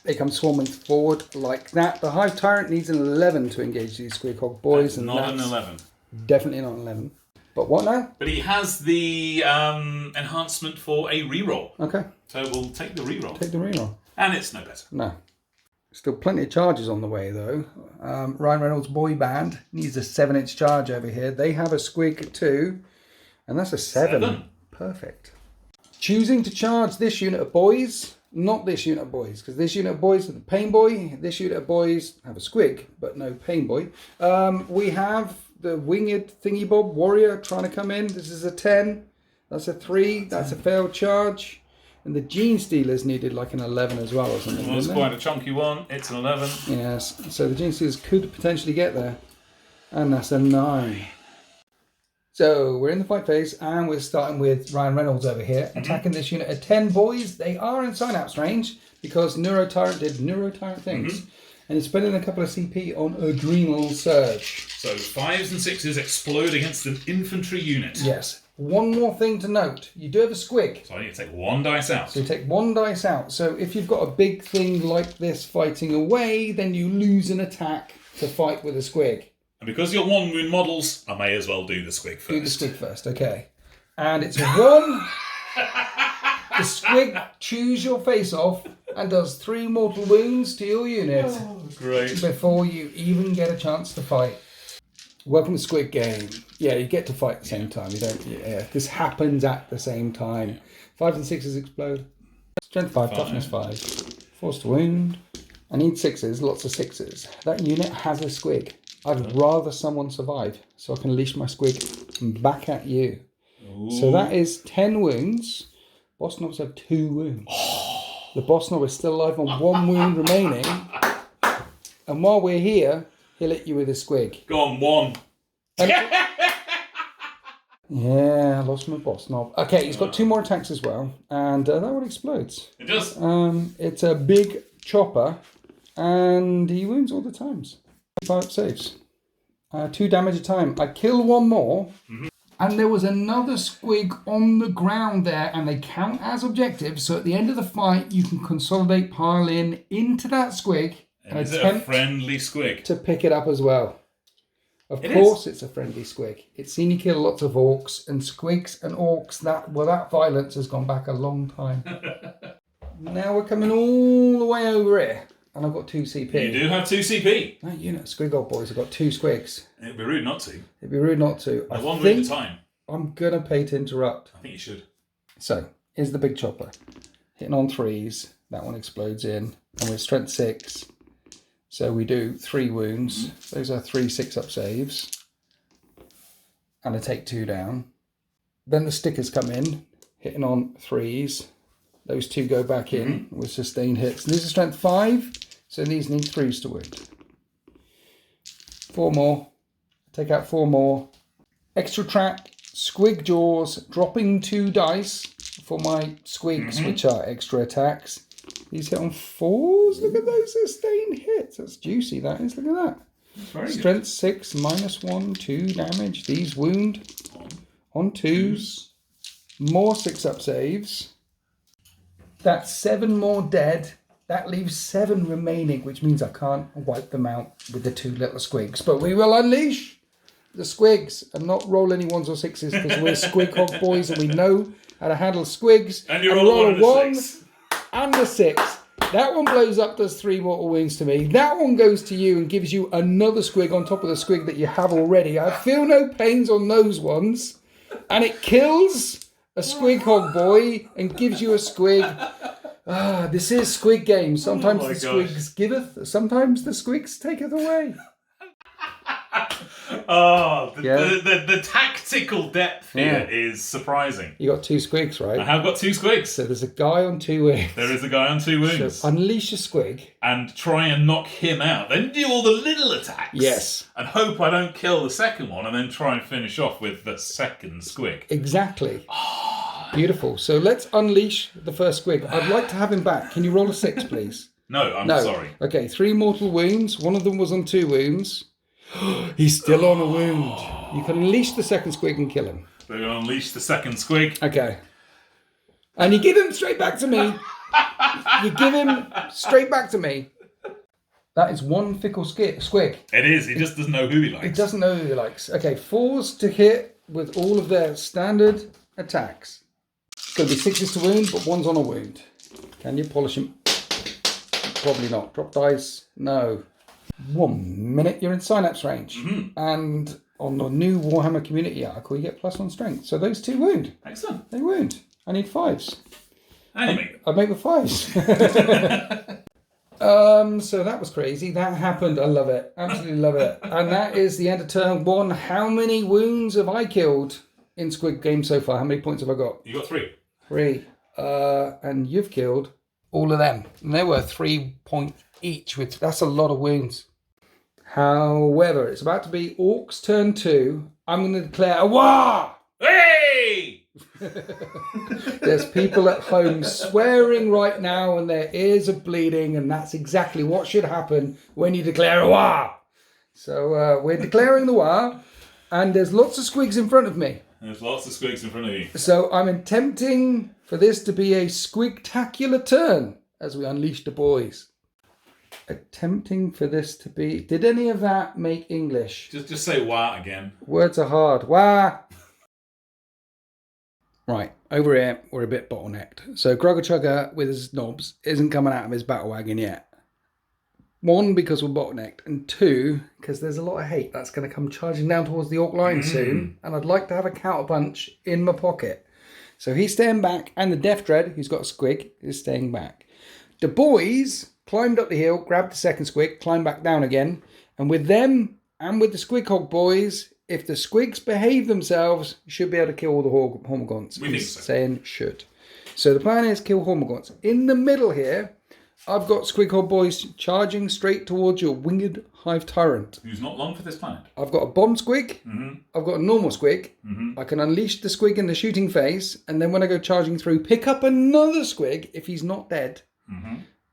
They come swarming forward like that. The Hive Tyrant needs an 11 to engage these Squig Hog boys. That's not an 11. Definitely not an 11. But what now? But he has the enhancement for a reroll. Okay. So we'll take the reroll. Take the reroll. And it's no better. No. Still plenty of charges on the way, though. Ryan Reynolds' boy band needs a 7-inch charge over here. They have a Squig too. And that's a 7. Perfect. Choosing to charge this unit of boys. Not this unit of boys, because this unit of boys have the Pain Boy. This unit of boys have a Squig, but no Pain Boy. We have the Winged Thingy Bob Warrior trying to come in. This is a 10. That's a 3. That's a failed charge. And the Gene Stealers needed like an 11 as well or something. Well, it's quite a chunky one. It's an 11. Yes, so the Gene Stealers could potentially get there. And that's a 9. So we're in the fight phase, and we're starting with Ryan Reynolds over here, attacking this unit of 10 boys. They are in Synapse range, because Neurotyrant did Neurotyrant things. And he's spending a couple of CP on Adrenal Surge. So 5s and 6s explode against an infantry unit. Yes. One more thing to note. You do have a squig. So I need to take 1 dice out. So you take 1 dice out. So if you've got a big thing like this fighting away, then you lose an attack to fight with a squig. And because you're 1 wound models, I may as well do the squig first. Do the squig first, okay. And it's a 1. The squig chews your face off and does 3 mortal wounds to your unit. Oh, great. Before you even get a chance to fight. Welcome to Squig Game. Yeah, you get to fight at the same time. You don't. Yeah, this happens at the same time. 5s and 6s explode. Strength 5, toughness 5. Force to wound. I need 6s, lots of 6s. That unit has a squig. I'd rather someone survive, so I can unleash my squig back at you. Ooh. So that is 10 wounds. Boss knobs have 2 wounds. The boss knob is still alive on 1 wound remaining. And while we're here, he'll hit you with a squig. Go on, 1. Yeah, I lost my boss knob. Okay, he's got 2 more attacks as well, and that one explodes. It does. It's a big chopper And he wounds all the times. 5 saves. 2 damage a time. I kill one more. And there was another squig on the ground there, and they count as objectives. So at the end of the fight, you can consolidate, pile into that squig, and is attempt it a friendly squig to pick it up as well. Of course, it's a friendly squig. It's seen you kill lots of orcs, and squigs and orcs. That violence has gone back a long time. Now we're coming all the way over here, and I've got 2 CP. You do have 2 CP. No, you know, Squig old boys have got 2 squigs. It'd be rude not to. It'd be rude not to. One wound at a time. I'm gonna pay to interrupt. I think you should. So here's the big chopper, hitting on 3s. That one explodes in, and we're strength 6. So we do 3 wounds. Those are 3 6-up saves, and I take 2 down. Then the stickers come in, hitting on 3s. Those 2 go back in with sustained hits. These are strength 5, so these need 3s to wound. 4 more. Take out 4 more. Extra trap, squig jaws, dropping 2 dice for my squigs, which are extra attacks. These hit on 4s. Look at those sustained hits. That's juicy, that is. Look at that. Strength 6, -1, 2 damage. These wound on 2s. More 6-up saves. That's 7 more dead. That leaves 7 remaining, which means I can't wipe them out with the 2 little squigs. But we will unleash the squigs and not roll any 1s or 6s, because we're squig hog boys and we know how to handle squigs. And you roll a 1 and a 6. That one blows up, does 3 mortal wounds to me. That one goes to you and gives you another squig on top of the squig that you have already. I feel no pains on those ones. And it kills a squig hog boy and gives you a squig. This is Squig Game. Sometimes the squigs giveth, sometimes the squigs taketh away. The tactical depth here is surprising. You got 2 squigs, right? I have got 2 squigs. So there's a guy on 2 wounds. There is a guy on 2 wounds. So unleash a squig. And try and knock him out. Then do all the little attacks. Yes. And hope I don't kill the second one, and then try and finish off with the second squig. Exactly. Beautiful. So let's unleash the first squig. I'd like to have him back. Can you roll a 6, please? No, I'm sorry. Okay, 3 mortal wounds. One of them was on 2 wounds. He's still on a wound. You can unleash the second squig and kill him. We're going to unleash the second squig. Okay. And you give him straight back to me. You give him straight back to me. That is one fickle squig. It is. He just doesn't know who he likes. It doesn't know who he likes. Okay, 4s to hit with all of their standard attacks. It's going to be 6s to wound, but 1's on a wound. Can you polish him? Probably not. Drop dice? No. 1 minute, you're in synapse range. And on the new Warhammer community article, you get +1 strength. So those 2 wound. Excellent. They wound. I need 5s. And you make them. I make the 5s. So that was crazy. That happened. I love it. Absolutely love it. And that is the end of turn 1. How many wounds have I killed in Squig Game so far? How many points have I got? You got 3. 3. And you've killed all of them. And they were 3 points each. That's a lot of wounds. However, it's about to be Orcs turn 2. I'm going to declare a war! Hey! There's people at home swearing right now and their ears are bleeding, and that's exactly what should happen when you declare a war. So we're declaring the war, and there's lots of squigs in front of me. There's lots of squigs in front of you. So I'm attempting for this to be a squigtacular turn as we unleash the boys. Attempting for this to be... Did any of that make English? Just say "wah" again. Words are hard. Wah! Right, over here, we're a bit bottlenecked. So Groggerchugger with his knobs isn't coming out of his battle wagon yet. 1, because we're bottlenecked, and 2, because there's a lot of hate that's going to come charging down towards the Orc line soon, and I'd like to have a counterpunch in my pocket. So he's staying back, and the Death Dread, who's got a squig, is staying back. The boys climbed up the hill, grabbed the second squig, climbed back down again, and with them and with the Squig Hog boys, if the squigs behave themselves, you should be able to kill all the Hormagaunts. We think so. Saying should. So the plan is kill Hormagaunts. In the middle here, I've got Squig Hog boys charging straight towards your winged hive tyrant. Who's not long for this planet. I've got a bomb squig. I've got a normal squig. I can unleash the squig in the shooting phase, and then when I go charging through, pick up another squig if he's not dead.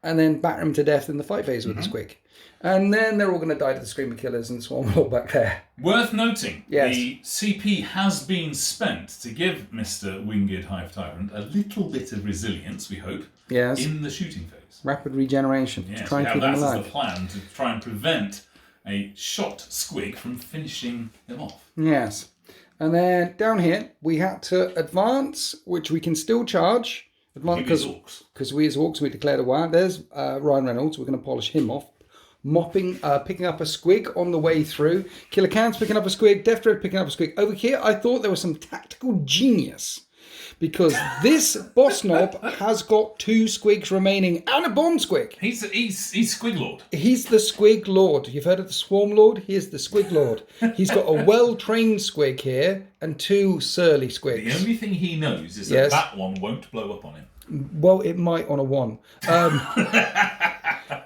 and then batter them to death in the fight phase with the squig. And then they're all going to die to the Screamer Killers and Swarm Lord back there. Worth noting, yes. The CP has been spent to give Mr. Winged Hive Tyrant a little bit of resilience, we hope, in the shooting phase. Rapid regeneration. Yes, to try and keep them alive. That's the plan, to try and prevent a shot squig from finishing him off. Yes. And then down here, we had to advance, which we can still charge. Because we as Orks, we declared a war. There's Ryan Reynolds. We're going to polish him off. Picking up a squig on the way through. Killer Cans picking up a squig. Death Dread picking up a squig. Over here, I thought there was some tactical genius. Because this boss knob has got 2 squigs remaining and a bomb squig. He's Squig Lord. He's the Squig Lord. You've heard of the Swarm Lord? Here's the Squig Lord. He's got a well-trained squig here and 2 surly squigs. The only thing he knows is that one won't blow up on him. Well, it might on a 1.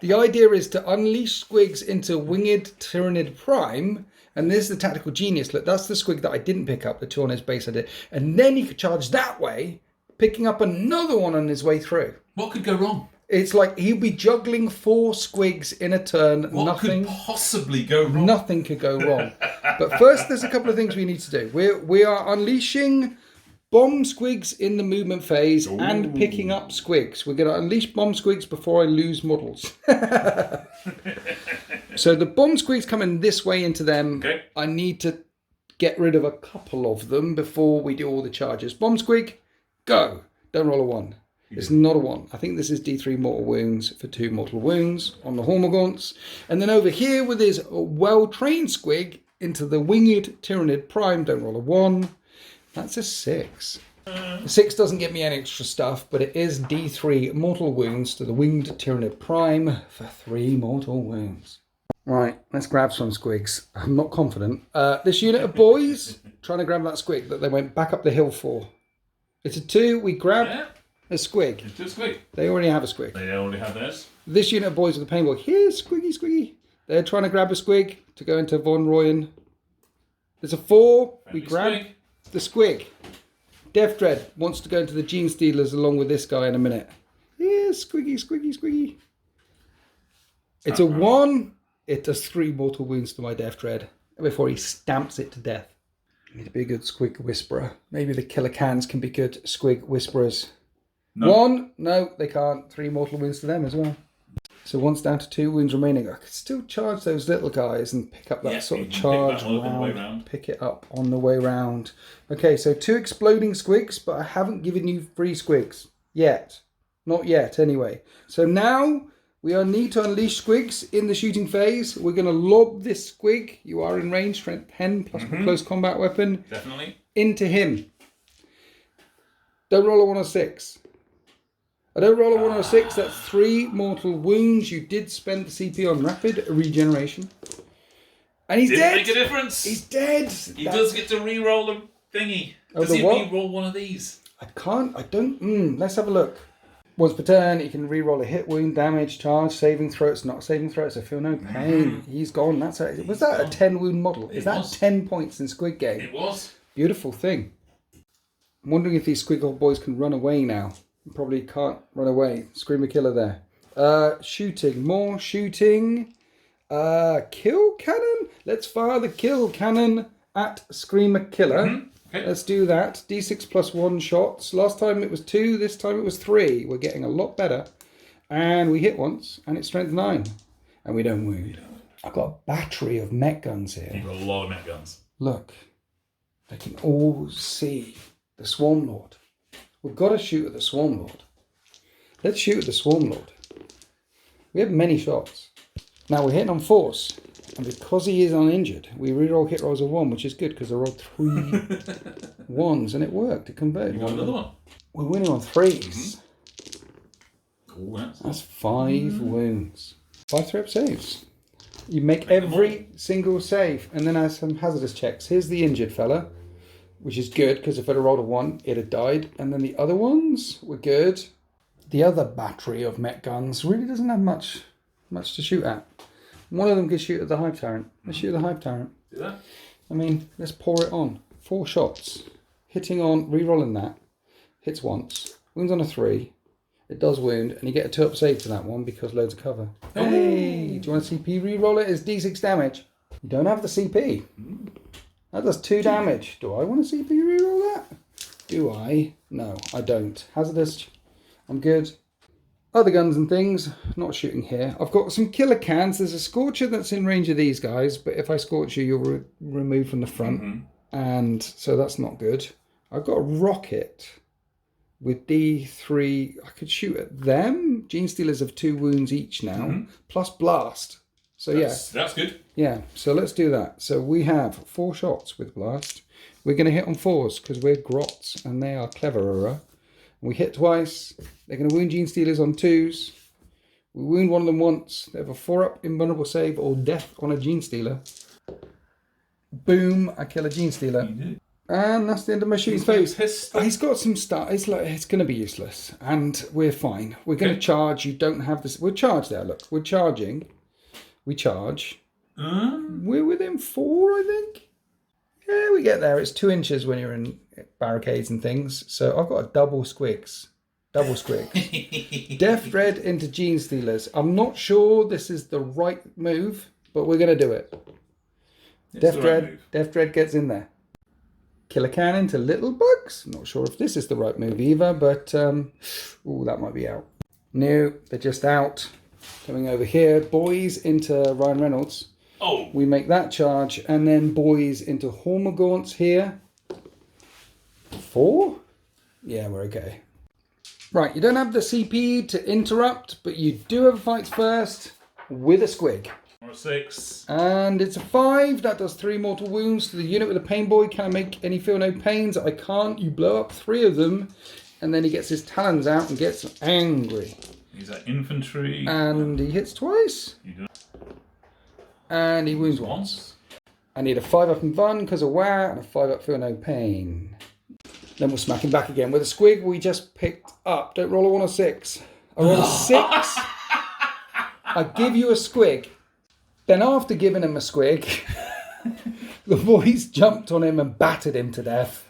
The idea is to unleash squigs into Winged Tyranid Prime. And there's the tactical genius. Look, that's the squig that I didn't pick up, the 2 on his base I did. And then he could charge that way, picking up another one on his way through. What could go wrong? It's like he'll be juggling 4 squigs in a turn. What could possibly go wrong? Nothing could go wrong. But first, there's a couple of things we need to do. We are unleashing bomb squigs in the movement phase and picking up squigs. We're going to unleash bomb squigs before I lose models. So the bomb squigs coming this way into them. Okay. I need to get rid of a couple of them before we do all the charges. Bomb squig, go. Don't roll a 1. It's not a 1. I think this is D3 mortal wounds for 2 mortal wounds on the Hormagaunts. And then over here with his well-trained squig into the Winged Tyranid Prime. Don't roll a 1. That's a 6. The 6 doesn't get me any extra stuff, but it is D3 mortal wounds to the Winged Tyranid Prime for 3 mortal wounds. Right, let's grab some squigs. I'm not confident. This unit of boys trying to grab that squig that they went back up the hill for. It's a 2. We grab a squig. It's a squig. They already have a squig. They already have theirs. This unit of boys with the paintball. Here's squiggy. They're trying to grab a squig to go into Von Royen. There's a 4. We grab the squig. Death Dread wants to go into the Gene Stealers along with this guy in a minute. Yeah, squiggy. It's a 1. It does 3 mortal wounds to my Death Dread before he stamps it to death. Need to be a good squig whisperer. Maybe the Killer Cans can be good squig whisperers. No. 1. No, they can't. 3 mortal wounds to them as well. So 1's down to 2 wounds remaining. I could still charge those little guys and pick up that sort of charge round. Pick it up on the way round. Okay, so 2 exploding squigs, but I haven't given you 3 squigs yet. Not yet, anyway. So now we need to unleash squigs in the shooting phase. We're going to lob this squig. You are in range, strength 10 plus close combat weapon. Definitely. Into him. Don't roll a 1 or 6. I don't roll a 1 or 6, that's 3 mortal wounds. You did spend the CP on rapid regeneration. And he's dead. Didn't make a difference. He's dead. He does get to re-roll a thingy. Does he re-roll one of these? I don't. Let's have a look. Once per turn, he can re-roll a hit, wound, damage, charge, saving throw. It's not a saving throw, so feel no pain. He's gone. Was that a 10 wound model? Is that 10 points in Squig Game? It was. Beautiful thing. I'm wondering if these Squiggle boys can run away now. Probably can't run away. Screamer Killer there. Shooting. More shooting. Kill cannon? Let's fire the kill cannon at Screamer Killer. Okay. Let's do that. D6 plus 1 shots. Last time it was 2. This time it was 3. We're getting a lot better. And we hit once. And it's strength 9. And we don't wound. I've got a battery of mech guns here. You've got a lot of mech guns. Look. They can all see the Swarm Lord. We've got to shoot at the Swarm Lord. Let's shoot at the Swarm Lord. We have many shots. Now we're hitting on force. And because he is uninjured, we reroll hit rolls of 1, which is good because I rolled 3 1s and it worked. It converted. You got another one. We're winning on 3s. That's 5 wounds. 5 3-up saves. You make every single save and then have some hazardous checks. Here's the injured fella, which is good because if I'd have rolled a 1, it'd have died. And then the other ones were good. The other battery of mech guns really doesn't have much to shoot at. One of them can shoot at the Hive Tyrant. Let's shoot at the Hive Tyrant. Do that? I mean, let's pour it on. 4 shots. Hitting on, re-rolling that. Hits once. Wounds on a 3. It does wound, and you get a 2-up save to that one because loads of cover. Hey, do you want a CP reroll it? It's D6 damage. You don't have the CP. That does 2 damage. Do I want a CP reroll that? Do I? No, I don't. Hazardous. I'm good. Other guns and things. Not shooting here. I've got some killer cans. There's a Scorcher that's in range of these guys, but if I Scorch you, you'll remove from the front. And so that's not good. I've got a rocket with D3. I could shoot at them. Gene Stealers have 2 wounds each now, plus blast. So That's good. Yeah, so let's do that. So we have 4 shots with blast. We're going to hit on 4s because we're grots and they are cleverer. We hit twice. They're going to wound Gene Stealers on 2s. We wound one of them once. They have a 4-up invulnerable save or death on a Gene Stealer. Boom, I kill a Gene Stealer. And that's the end of my shooting phase. He's got some stuff. It's going to be useless. And we're fine. We're going to charge. You don't have this. We're charged there, look. We're charging. We charge. We're within 4, I think. Yeah, we get there. It's 2 inches when you're in barricades and things. So I've got a double squigs. Double squigs. Death Dread into Gene Stealers. I'm not sure this is the right move, but we're going to do it. Death Dread gets in there. Killer Cannon to Little Bugs. Not sure if this is the right move either, but that might be out. No, they're just out. Coming over here. Boys into Ryan Reynolds. Oh. We make that charge, and then boys into Hormagaunts here. 4? Yeah, we're okay. Right, you don't have the CP to interrupt, but you do have fights first with a squig. Or a 6. And it's a 5. That does 3 mortal wounds to the unit with a pain boy. Can I make any feel no pains? I can't. You blow up 3 of them, and then he gets his talons out and gets angry. He's at infantry. And he hits twice. You do. And he wounds once. I need a 5-up in Fun because of WoW and a 5-up feel no pain. Then we'll smack him back again with a squig we just picked up. Don't roll a 1 or 6. I roll a 6. I give you a squig. Then after giving him a squig, the boys jumped on him and battered him to death.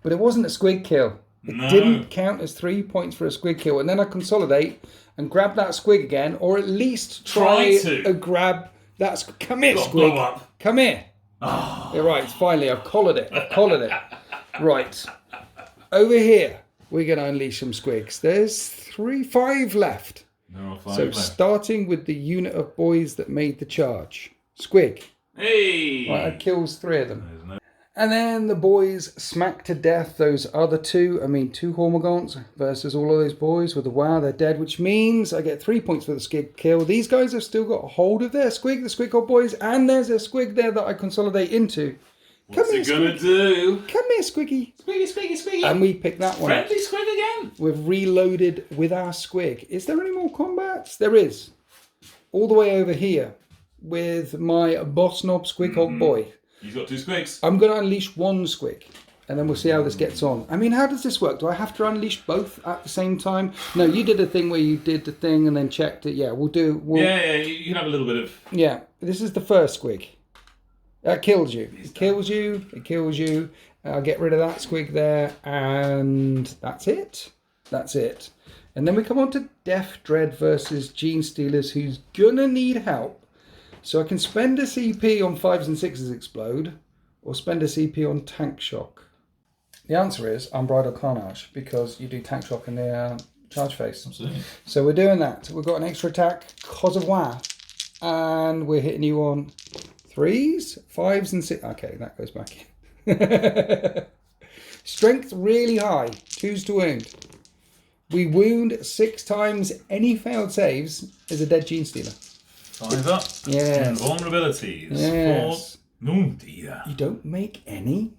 But it wasn't a squig kill. It didn't count as 3 points for a squig kill. And then I consolidate and grab that squig again, or at least try to grab that. Come here, squig. Come here. Oh. Yeah, right, finally, I've collared it. Right. Over here, we're going to unleash some squigs. There's 5 left. There are 5 so left. Starting with the unit of boys that made the charge. Squig. Hey! Right, that kills 3 of them. And then the boys smack to death those other 2. I mean, 2 Hormagaunts versus all of those boys with the WoW. They're dead, which means I get 3 points for the squig kill. These guys have still got a hold of their squig, the squig old boys, and there's a squig there that I consolidate into. What's he gonna do? Come here, Squiggy. Squiggy. And we pick that one up. Friendly squig again. We've reloaded with our squig. Is there any more combats? There is. All the way over here with my boss knob squig old boy. He's got 2 squigs. I'm going to unleash 1 squig, and then we'll see how this gets on. I mean, how does this work? Do I have to unleash both at the same time? No, you did a thing where you did the thing and then checked it. Yeah, Yeah, you can have a little bit of... Yeah, this is the first squig. That kills you. It kills you. I'll get rid of that squig there, and that's it. And then we come on to Death Dread versus Gene Stealers, who's going to need help. So I can spend a CP on 5s and 6s explode, or spend a CP on tank shock. The answer is Unbridled Carnage, because you do tank shock in the charge phase. Absolutely. So we're doing that. We've got an extra attack because of WoW, and we're hitting you on 3s, 5s and 6. Okay, that goes back in. Strength really high. 2s to wound. We wound 6 times. Any failed saves is a dead Gene Stealer. 5 up. Yes. Vulnerabilities. Yes. 4. No, dear. You don't make any.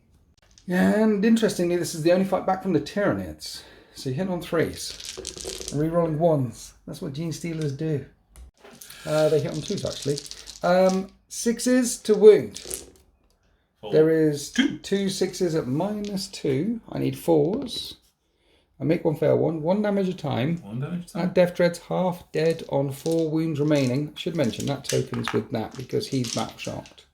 And interestingly, this is the only fight back from the Tyranids. So you hit on 3s. Rerolling 1s. That's what Gene Stealers do. They hit on 2s actually. 6s to wound. 4. There is 2 6s at -2. I need 4s. I make 1 fail, 1 damage a time. 1 damage a time. That Death Dread's half dead on 4 wounds remaining. Should mention that token's with that because he's battle shocked.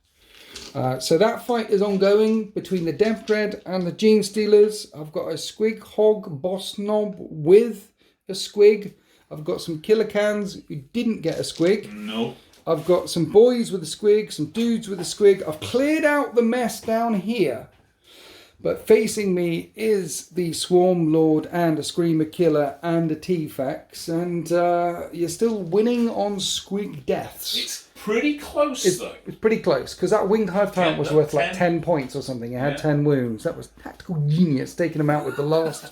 So that fight is ongoing between the Death Dread and the Gene Stealers. I've got a Squig Hog boss knob with a squig. I've got some killer cans who didn't get a squig. No. I've got some boys with a squig, some dudes with a squig. I've cleared out the mess down here. But facing me is the Swarm Lord and a Screamer Killer and a T-Fax. And you're still winning on squig deaths. It's pretty close, though. It's pretty close, because that Winged Hive Tyrant was worth like 10 points or something. It had 10 wounds. That was tactical genius, taking him out with the last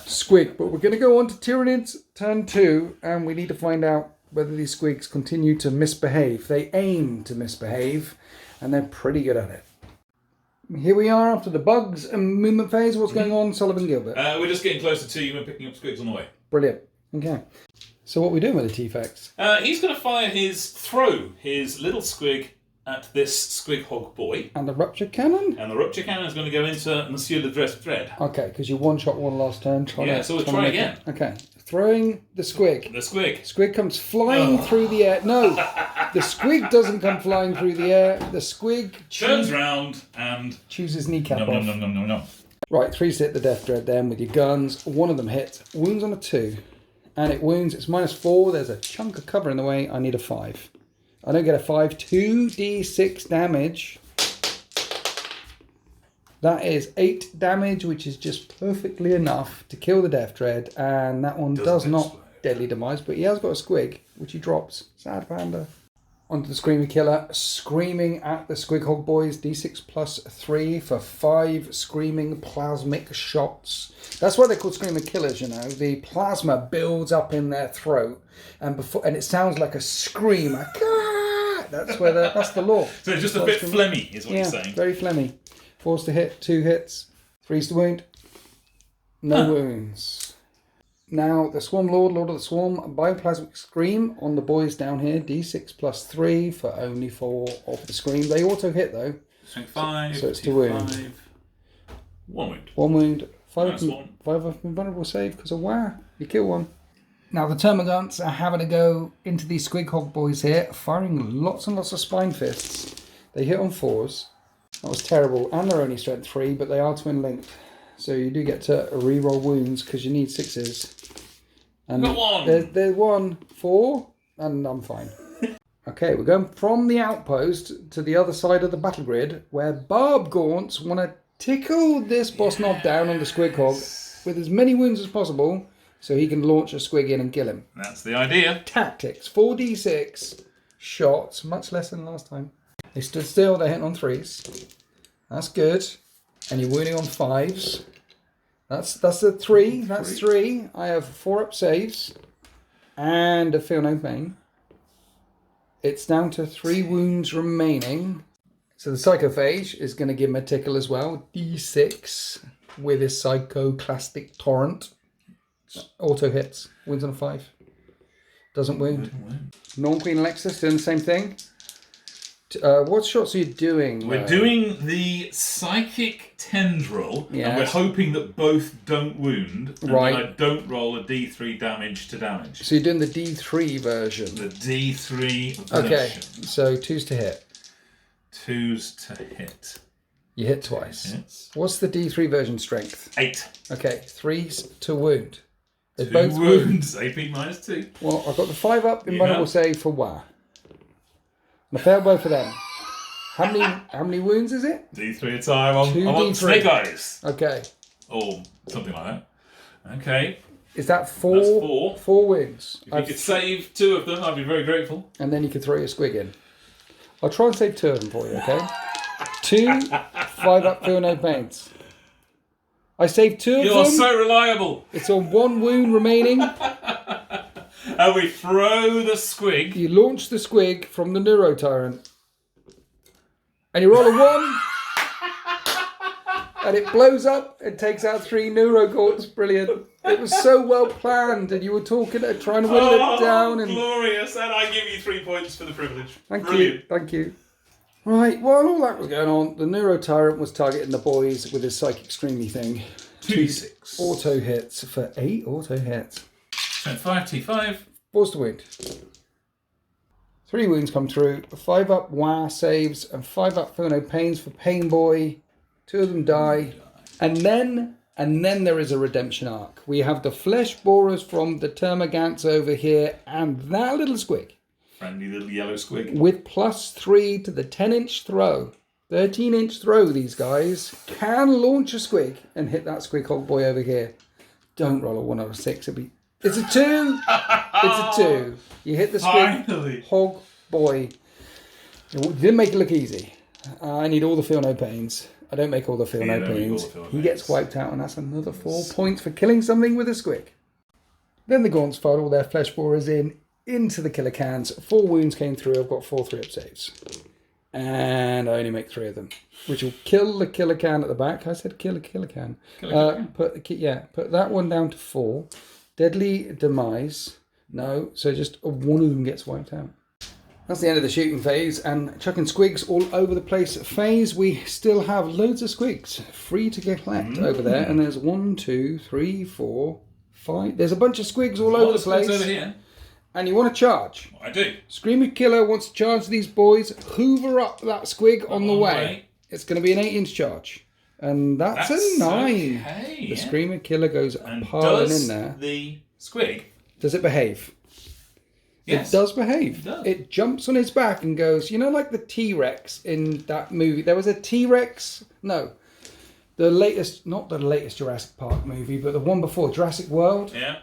squig. But we're going to go on to Tyranids turn 2, and we need to find out whether these squigs continue to misbehave. They aim to misbehave, and they're pretty good at it. Here we are after the bugs and movement phase. What's going on, Sullivan Gilbert? We're just getting closer to you and picking up squigs on the way. Brilliant. Okay. So what are we doing with the T-Fax? He's going to fire his little squig at this squig hog boy. And the rupture cannon? And the rupture cannon is going to go into Monsieur Le Dread. Okay, because you one-shot one last turn. So we'll try again. Okay. Throwing the squig. The squig. Squig comes flying through the air. No, the squig doesn't come flying through the air. The squig turns round and chooses kneecap off. No. Right, 3 hit the Death Dread then with your guns. One of them hits. Wounds on a 2. And it wounds. It's -4. There's a chunk of cover in the way. I need a 5. I don't get a 5. 2d6 damage. That is 8 damage, which is just perfectly enough to kill the Death Dread. And that one does not deadly demise, but he has got a squig, which he drops. Sad panda. Onto the Screamer Killer, screaming at the Squig Hog Boys. D6 +3 for 5 screaming plasmic shots. That's why they're called Screamer Killers, you know. The plasma builds up in their throat, and it sounds like a scream. That's the law. So it's just a bit phlegmy, is what you're saying. Very phlegmy. 4's to hit, 2 hits, 3's to wound. No wounds. Now, the Swarm Lord of the Swarm, Bioplasmic Scream on the boys down here. D6 +3 for only 4 of the Scream. They auto hit, though. Strength 5. So it's to wound. 1 wound. 1 wound. 5 1. invulnerable save because of wow. You kill one. Now, the Termagants are having to go into these Squig Hog Boys here, firing lots and lots of Spine Fists. They hit on 4s. That was terrible. And they're only strength 3, but they are twin linked. So you do get to re-roll wounds because you need 6s. And got 1. There's 1, 4, and I'm fine. Okay, we're going from the outpost to the other side of the battle grid where Barb Gaunts want to tickle this boss knob down on the Squig Hog with as many wounds as possible so he can launch a squig in and kill him. That's the idea. Tactics. 4d6 shots, much less than last time. They stood still, they're hitting on 3s. That's good. And you're wounding on 5s. That's a 3. That's 3. I have 4 up saves. And a feel no pain. It's down to 3 wounds remaining. So the Psychophage is going to give him a tickle as well. D6 with his Psychoclastic Torrent. Auto hits. Wounds on a 5. Doesn't wound. Norm Queen Alexis doing the same thing. What shots are you doing? We're doing the Psychic Tendril, and we're hoping that both don't wound, and right. that I don't roll a D3 damage to damage. So you're doing the D3 version. The D3 version. Okay, so 2s to hit. 2s to hit. You hit twice. Hits. What's the D3 version strength? 8. Okay, 3s to wound. They 2 both wounds, AP -2. Well, I've got the 5 up in vulnerable save for WA. And I failed both of them. How many wounds is it? D3 a time. I'm on 2d3. Snake Eyes. Okay. Or something like that. Okay. Is that 4? That's 4. 4 wounds. If you could save 2 of them, I'd be very grateful. And then you could throw your squig in. I'll try and save 2 of them for you, okay? 2, 5 up, feel no pains. I saved 2 of them. You're so reliable. It's on 1 wound remaining. And we throw the squig. You launch the squig from the Neuro Tyrant. And you roll a 1. And it blows up and takes out 3 Neurogorts. Brilliant. It was so well planned, and you were trying to whittle it down. And glorious. And I give you 3 points for the privilege. Thank Brilliant. you. Thank you. Right, while all that was going on, the Neuro Tyrant was targeting the boys with his Psychic Streamy thing. 2d6. Auto hits for 8 auto hits. So 5 T5. 4's to wound. 3 wounds come through. 5 up WA saves and 5 up feel no pains for Pain Boy. 2 of them die. And then And then there is a redemption arc. We have the flesh borers from the termagants over here and that little squig. Friendly little yellow squig. With +3 to the 10-inch throw. 13-inch throw, these guys can launch a squig and hit that squig hog boy over here. Don't roll a 1 or a 6. It's a 2. It's a 2. You hit the squig hog boy. You didn't make it look easy. I need all the feel no pains. I don't make all the feel no pains. He gets wiped out, and that's another 4 points for killing something with a squig. Then the gaunts fired all their flesh borers into the killer cans. 4 wounds came through. I've got 4 3-up saves. And I only make 3 of them, which will kill the killer can at the back. I said kill a killer can. Put that one down to 4. Deadly demise. No, so just one of them gets wiped out. That's the end of the shooting phase, and chucking squigs all over the place phase. We still have loads of squigs free to collect over there, and there's 1, 2, 3, 4, 5. There's a bunch of squigs all over the place. Over here. And you want to charge. I do. Screamer Killer wants to charge these boys. Hoover up that squig on the way. It's going to be an 8-inch charge. And that's a 9. Okay, the Screamer Killer goes and piling in there. The squig? Does it behave? Yes. It does behave. It does. It jumps on his back and goes, you know, like the T-Rex in that movie. There was a T-Rex. No. Not the latest Jurassic Park movie, but the one before, Jurassic World. Yeah.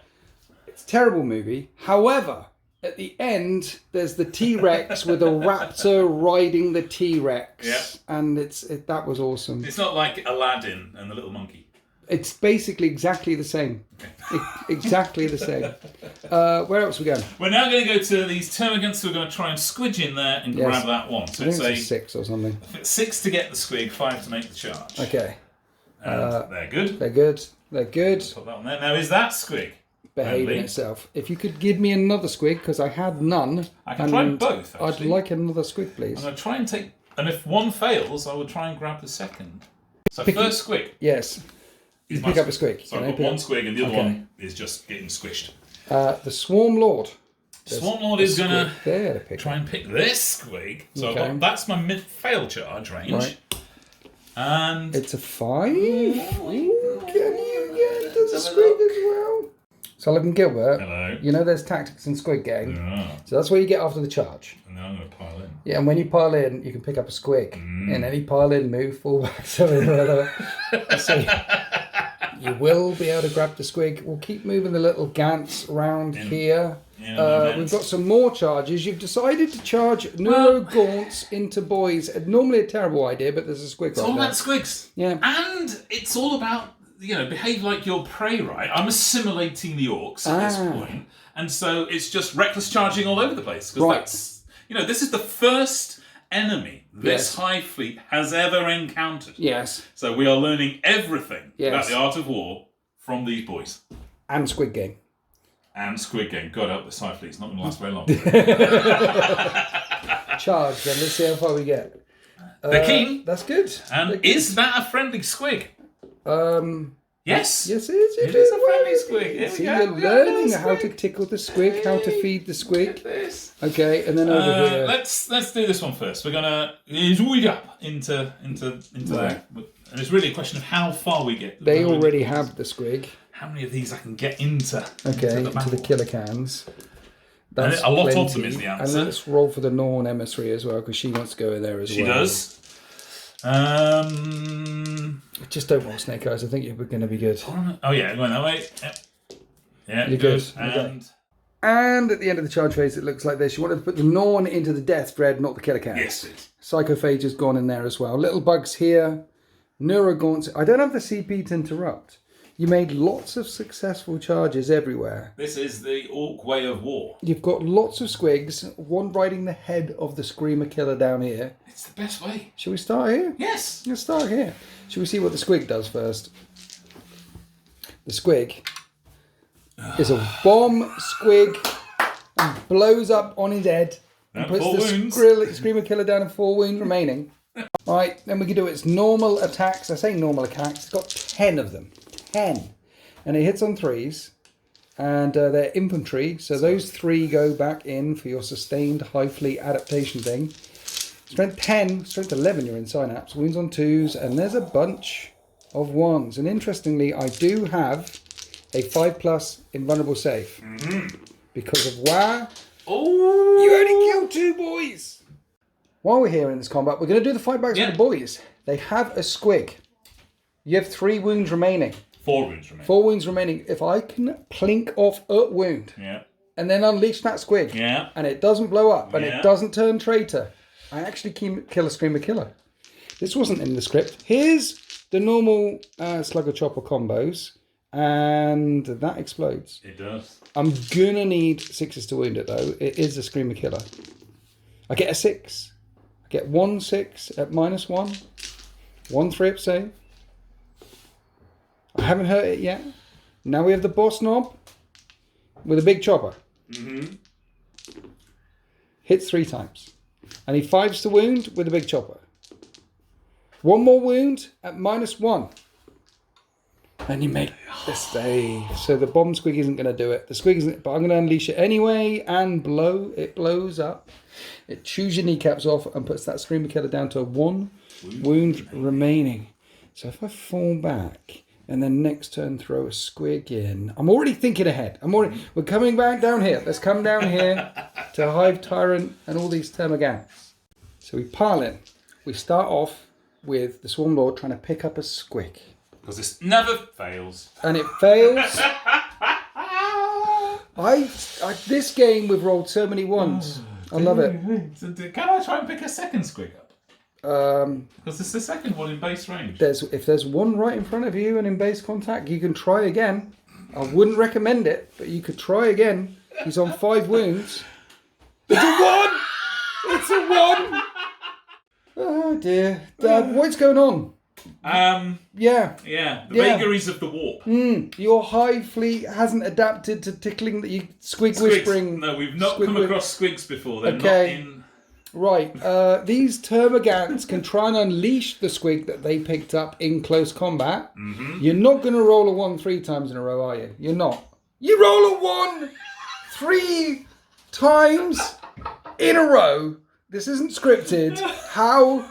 It's a terrible movie. However, at the end, there's the T-Rex with a raptor riding the T-Rex. Yeah. And that was awesome. It's not like Aladdin and the little monkey. It's basically exactly the same. Exactly the same. Where else are we going? We're now going to go to these termagants who are going to try and squidge in there and grab that one. So it's a 6 or something. 6 to get the squig, 5 to make the charge. Okay. And they're good. They're good. They're good. Put that on there. Now, is that squig behaving itself? If you could give me another squig, because I had none. I can try both, actually. I'd like another squig, please. I'm going to try and take... And if one fails, I will try and grab the second. So first squig. Yes. You pick up a squig. So I've got one squig and the other one is just getting squished. The Swarm Lord. Swarm Lord is going to try and pick this squig. So that's my mid-fail charge range. Right. And it's a 5. Ooh, can you get the squig as well? Sullivan Gilbert. Hello. You know there's tactics in Squig Game. Yeah. So that's what you get after the charge. And then I'm going to pile in. Yeah, and when you pile in, you can pick up a squig. And any pile in, move, fall back. So you will be able to grab the squig. We'll keep moving the little gants around here. We've got some more charges. You've decided to charge neuro gaunts into boys. Normally a terrible idea, but there's a squig. It's all about squigs. Yeah. And it's all about, behave like your prey, right? I'm assimilating the orcs at this point. And so it's just reckless charging all over the place. Because that's, this is the first enemy this Hive fleet has ever encountered. Yes. So we are learning everything about the art of war from these boys. And Squig Game. And Squig Game. God help this Hive fleet. It's not going to last very long. Charge then. Let's see how far we get. They're keen. That's good. And is that a friendly squig? Yes. Yes, it is. It is a friendly squig. See, you're learning how to tickle the squig, how to feed the squig. Okay, and then over here. Let's do this one first. We're gonna zoom up into there, and it's really a question of how far we get. They already have the squig. How many of these I can get into? Okay, into the killer cans. That's a lot of them is the answer. And let's roll for the Norn emissary as well because she wants to go in there as well. She does. Just don't roll snake eyes. I think you're going to be good. Oh yeah, going that way. Yeah, you're good. And at the end of the charge phase, it looks like this. You wanted to put the Norn into the Death Dread, not the killer cans. Yes. Psychophage has gone in there as well. Little bugs here. Neurogaunts. I don't have the CP to interrupt. You made lots of successful charges everywhere. This is the Orc way of war. You've got lots of squigs, one riding the head of the Screamer Killer down here. It's the best way. Shall we start here? Yes. Let's start here. Shall we see what the squig does first? The squig is a bomb squig and blows up on his head and puts the Screamer Killer down in 4 wounds remaining. Alright, then we can do its normal attacks. I say normal attacks. It's got 10 of them. 10. And it hits on 3s. And they're infantry. So those 3 go back in for your sustained Hive Fleet adaptation thing. Strength 10, strength 11 you're in Synapse. Wounds on 2s. And there's a bunch of wands. And interestingly, I do have a 5+ invulnerable save. Because of WoW. Oh! You only killed 2 boys! While we're here in this combat, we're going to do the fight backs with the boys. They have a squig. You have 3 wounds remaining. 4 wounds remaining. 4 wounds remaining. If I can plink off a wound and then unleash that squig and it doesn't blow up and it doesn't turn traitor, I actually kill a Screamer Killer. This wasn't in the script. Here's the normal Slugger Chopper combos, and that explodes. It does. I'm gonna need 6s to wound it though. It is a Screamer Killer. I get a 6. I get 1 6 at -1. 1 3-up save. I haven't hurt it yet. Now we have the boss knob with a big chopper. Hits 3 times. I need 5s to wound with a big chopper. 1 more wound at -1. And you make the save. So the bomb squig isn't going to do it. The squig isn't, but I'm going to unleash it anyway and blow. It blows up. It chews your kneecaps off and puts that Screamer Killer down to 1 wound remaining. So if I fall back and then next turn throw a squig in, I'm already thinking ahead. We're coming back down here. Let's come down here to Hive Tyrant and all these Termagants. So we pile in. We start off with the Swarm Lord trying to pick up a squig. Because this never fails. And it fails. This game we've rolled so many ones. I love it. Can I try and pick a second squig up? Because it's the second one in base range. If there's one right in front of you and in base contact, you can try again. I wouldn't recommend it, but you could try again. He's on 5 wounds. It's a 1! It's a 1! Oh dear. Dad, what's going on? The vagaries of the warp. Your hive fleet hasn't adapted to tickling the squig whispering. No, we've not come across squigs before. They're not in. Right. These Termagants can try and unleash the squig that they picked up in close combat. You're not going to roll a 1 3 times in a row, are you? You're not. You roll a 1 3 times in a row. This isn't scripted. How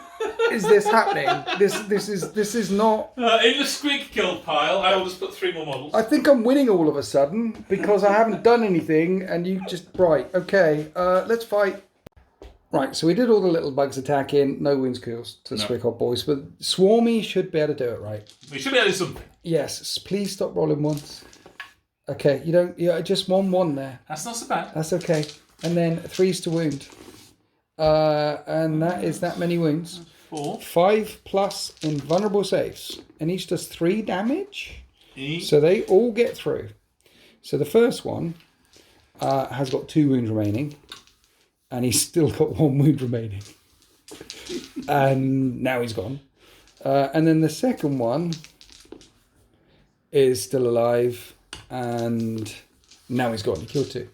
is this happening? This is not. In the squig kill pile, I will just put 3 more models. I think I'm winning all of a sudden because I haven't done anything, and you just okay. Let's fight. Right, so we did all the little bugs attacking. No wounds kills to the Squig Hot boys, but Swarmy should be able to do it, right? We should be able to do something. Yes, please stop rolling once. Okay, you don't. Yeah, just 1 there. That's not so bad. That's okay. And then 3s to wound. And that is that many wounds. 4. 5+ invulnerable saves. And each does 3 damage. So they all get through. So the first one has got 2 wounds remaining. And he's still got 1 wound remaining. And now he's gone. And then the second one is still alive. And now he's gone. He killed 2.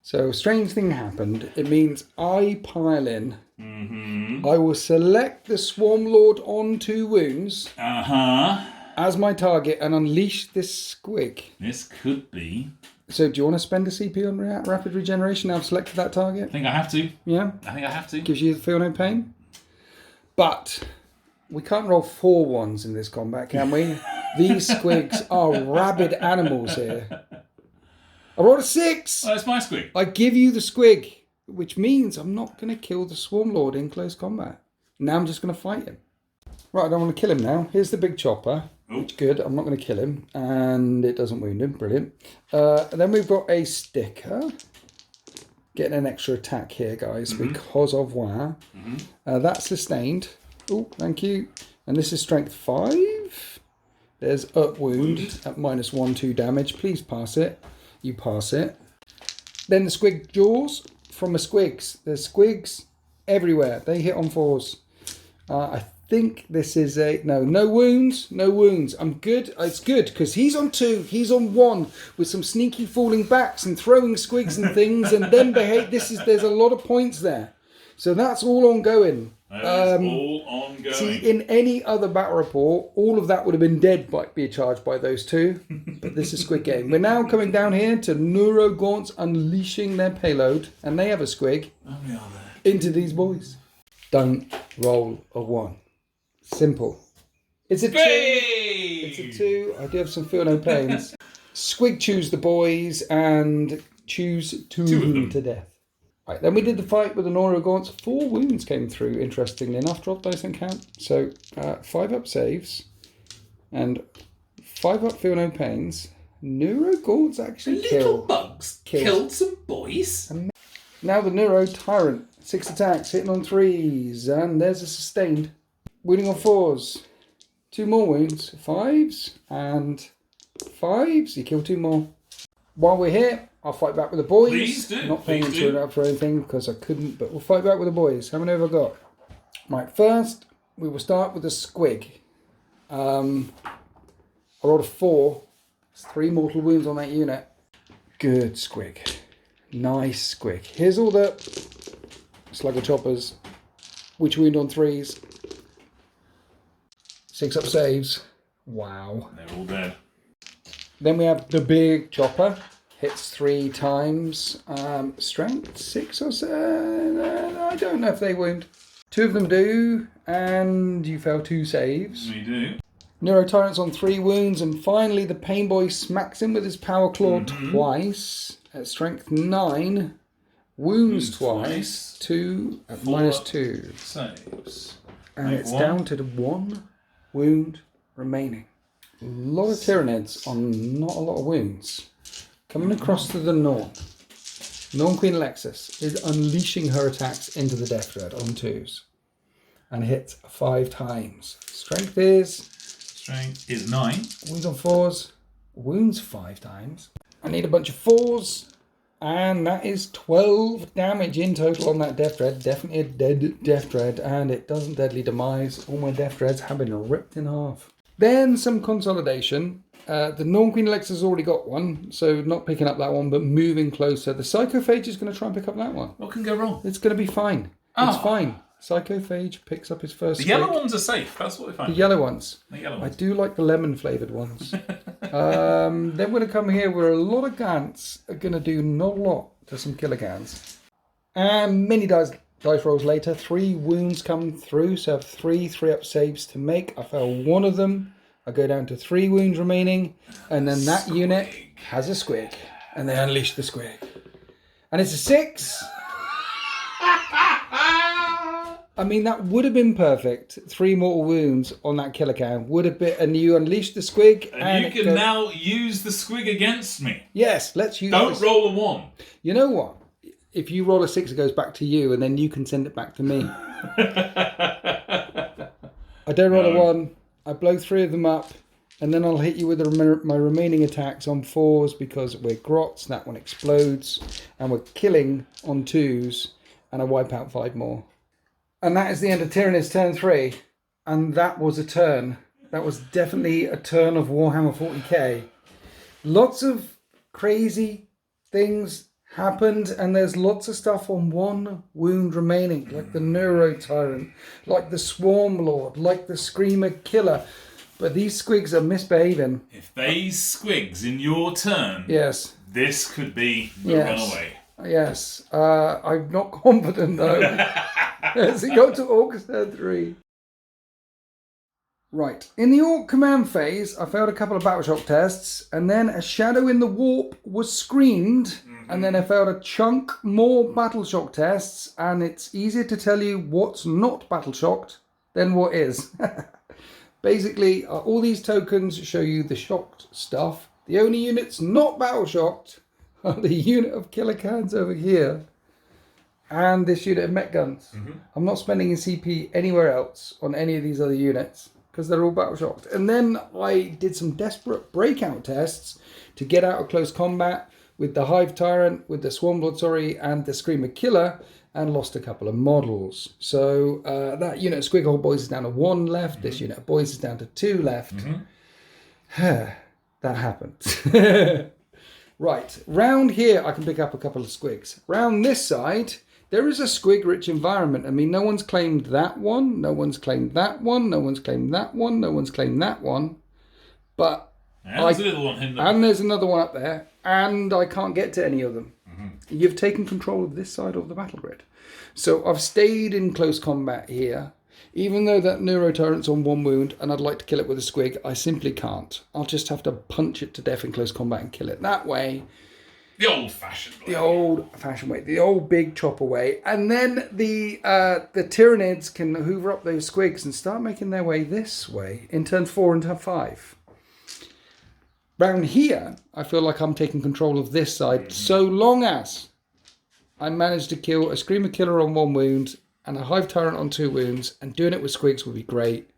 So a strange thing happened. It means I pile in. I will select the Swarm Lord on 2 wounds as my target and unleash this squig. This could be. So do you want to spend a CP on rapid regeneration? I've selected that target. I think I have to. Yeah? I think I have to. Gives you feel no pain. But we can't roll 4 ones in this combat, can we? These squigs are rabid animals here. I rolled a 6. Oh, it's my squig. I give you the squig, which means I'm not going to kill the Swarm Lord in close combat. Now I'm just going to fight him. Right, I don't want to kill him now. Here's the big chopper. Which good. I'm not going to kill him. And it doesn't wound him. Brilliant. Then we've got a sticker. Getting an extra attack here, guys, because of WoW. That's sustained. Oh, thank you. And this is strength 5. There's up wound at -1 2 damage. Please pass it. You pass it. Then the squig jaws from the squigs. There's squigs everywhere. They hit on 4s. I think this is a... No wounds. No wounds. I'm good. It's good because he's on 2. He's on 1 with some sneaky falling backs and throwing squigs and things and then behave. There's a lot of points there. So that's all ongoing. That is all ongoing. See, in any other battle report, all of that would have been dead by be charged by those 2. But this is Squig Game. We're now coming down here to Neurogaunts unleashing their payload, and they have a squig, into these boys. Don't roll a 1. Simple. It's a 2. It's a 2. I do have some feel no pains. Squig choose the boys and choose two of them to death. Right, then we did the fight with the Norogaunts. 4 wounds came through, interestingly enough. Drop dice and count. So 5 up saves and 5 up feel no pains. Norogaunts actually Little bugs killed some boys. Now the Neuro Tyrant. 6 attacks, hitting on 3s, and there's a sustained. Wounding on 4s. 2 more wounds. 5s and 5s. You kill 2 more. While we're here, I'll fight back with the boys. Please do. Not paying into it up for anything because I couldn't, but we'll fight back with the boys. How many have I got? Right, first we will start with the Squig. I rolled a 4. There's 3 mortal wounds on that unit. Good Squig. Nice Squig. Here's all the slugger choppers. Which wound on 3s. 6 up saves. Wow. They're all dead. Then we have the big chopper. Hits 3 times. Strength 6 or so. I don't know if they wound. 2 of them do. And you fail 2 saves. We do. Neuro Tyrant's on 3 wounds. And finally the Pain Boy smacks him with his Power Claw twice. At strength 9. Wounds twice. 2 at -2. Saves. And it's down to the 1 wound remaining. A lot of Tyranids on not a lot of wounds. Coming across to the north. Norn Queen Alexis is unleashing her attacks into the Death Dread on 2s. And hits 5 times. Strength is 9. Wounds on 4s. Wounds 5 times. I need a bunch of 4s. And that is 12 damage in total on that Death Dread. Definitely a dead Death Dread. And it doesn't deadly demise. All my Death Dreads have been ripped in half. Then some consolidation. The Norn Queen Alexis has already got one. So not picking up that one, but moving closer. The Psychophage is going to try and pick up that one. What can go wrong? It's going to be fine. It's fine. Psychophage picks up his first. The yellow ones are safe. That's what we find. The yellow ones. The yellow ones. I do like the lemon flavoured ones. Then we're going to come here where a lot of Gants are going to do not a lot to some killer Gants. And mini dice rolls later. 3 wounds come through. So I have 3 up saves to make. I fail 1 of them. I go down to 3 wounds remaining. And then that unit has a Squig. And they unleash the Squig. And it's a 6. I mean, that would have been perfect. 3 mortal wounds on that killer can would have been, and you unleash the Squig. And you can now use the Squig against me. Yes, let's use. Don't roll a 1. You know what? If you roll a 6, it goes back to you, and then you can send it back to me. I don't roll a 1. I blow 3 of them up, and then I'll hit you with my remaining attacks on 4s because we're grots. That one explodes, and we're killing on 2s, and I wipe out 5 more. And that is the end of Tyranids turn 3. And that was a turn. That was definitely a turn of Warhammer 40k. Lots of crazy things happened. And there's lots of stuff on 1 wound remaining. Like the Neuro Tyrant. Like the Swarm Lord. Like the Screamer Killer. But these Squigs are misbehaving. If they Squigs in your turn, yes, this could be the runaway. Yes. I'm not confident though. As it got to Orks turn 3. Right. In the Orc command phase, I failed a couple of battle shock tests, and then a shadow in the warp was screened, and then I failed a chunk more battle shock tests, and it's easier to tell you what's not battle shocked than what is. Basically, all these tokens show you the shocked stuff. The only units not battle shocked are the unit of killer cans over here. And this unit of mech guns. I'm not spending a CP anywhere else on any of these other units because they're all battle shocked. And then I did some desperate breakout tests to get out of close combat with the Hive Tyrant, with the Swarmlord, and the Screamer Killer, and lost a couple of models. So that unit of Squig Boys is down to 1 left. This unit of boys is down to 2 left. That happened. Right, round here I can pick up a couple of Squigs. Round this side, there is a Squig-rich environment. I mean, no one's claimed that one, no one's claimed that one, no one's claimed that one, no one's claimed that one. But there's a little one hidden and there's another one up there, and I can't get to any of them. You've taken control of this side of the battle grid. So I've stayed in close combat here. Even though that Neurotyrant's on 1 wound and I'd like to kill it with a squig, I simply can't. I'll just have to punch it to death in close combat and kill it that way. The old-fashioned way. The old-fashioned way. The old big chopper way. And then the Tyranids can hoover up those squigs and start making their way this way in turn 4 and turn 5. Round here, I feel like I'm taking control of this side, so long as I manage to kill a Screamer Killer on 1 wound and a Hive Tyrant on 2 wounds, and doing it with squigs would be great.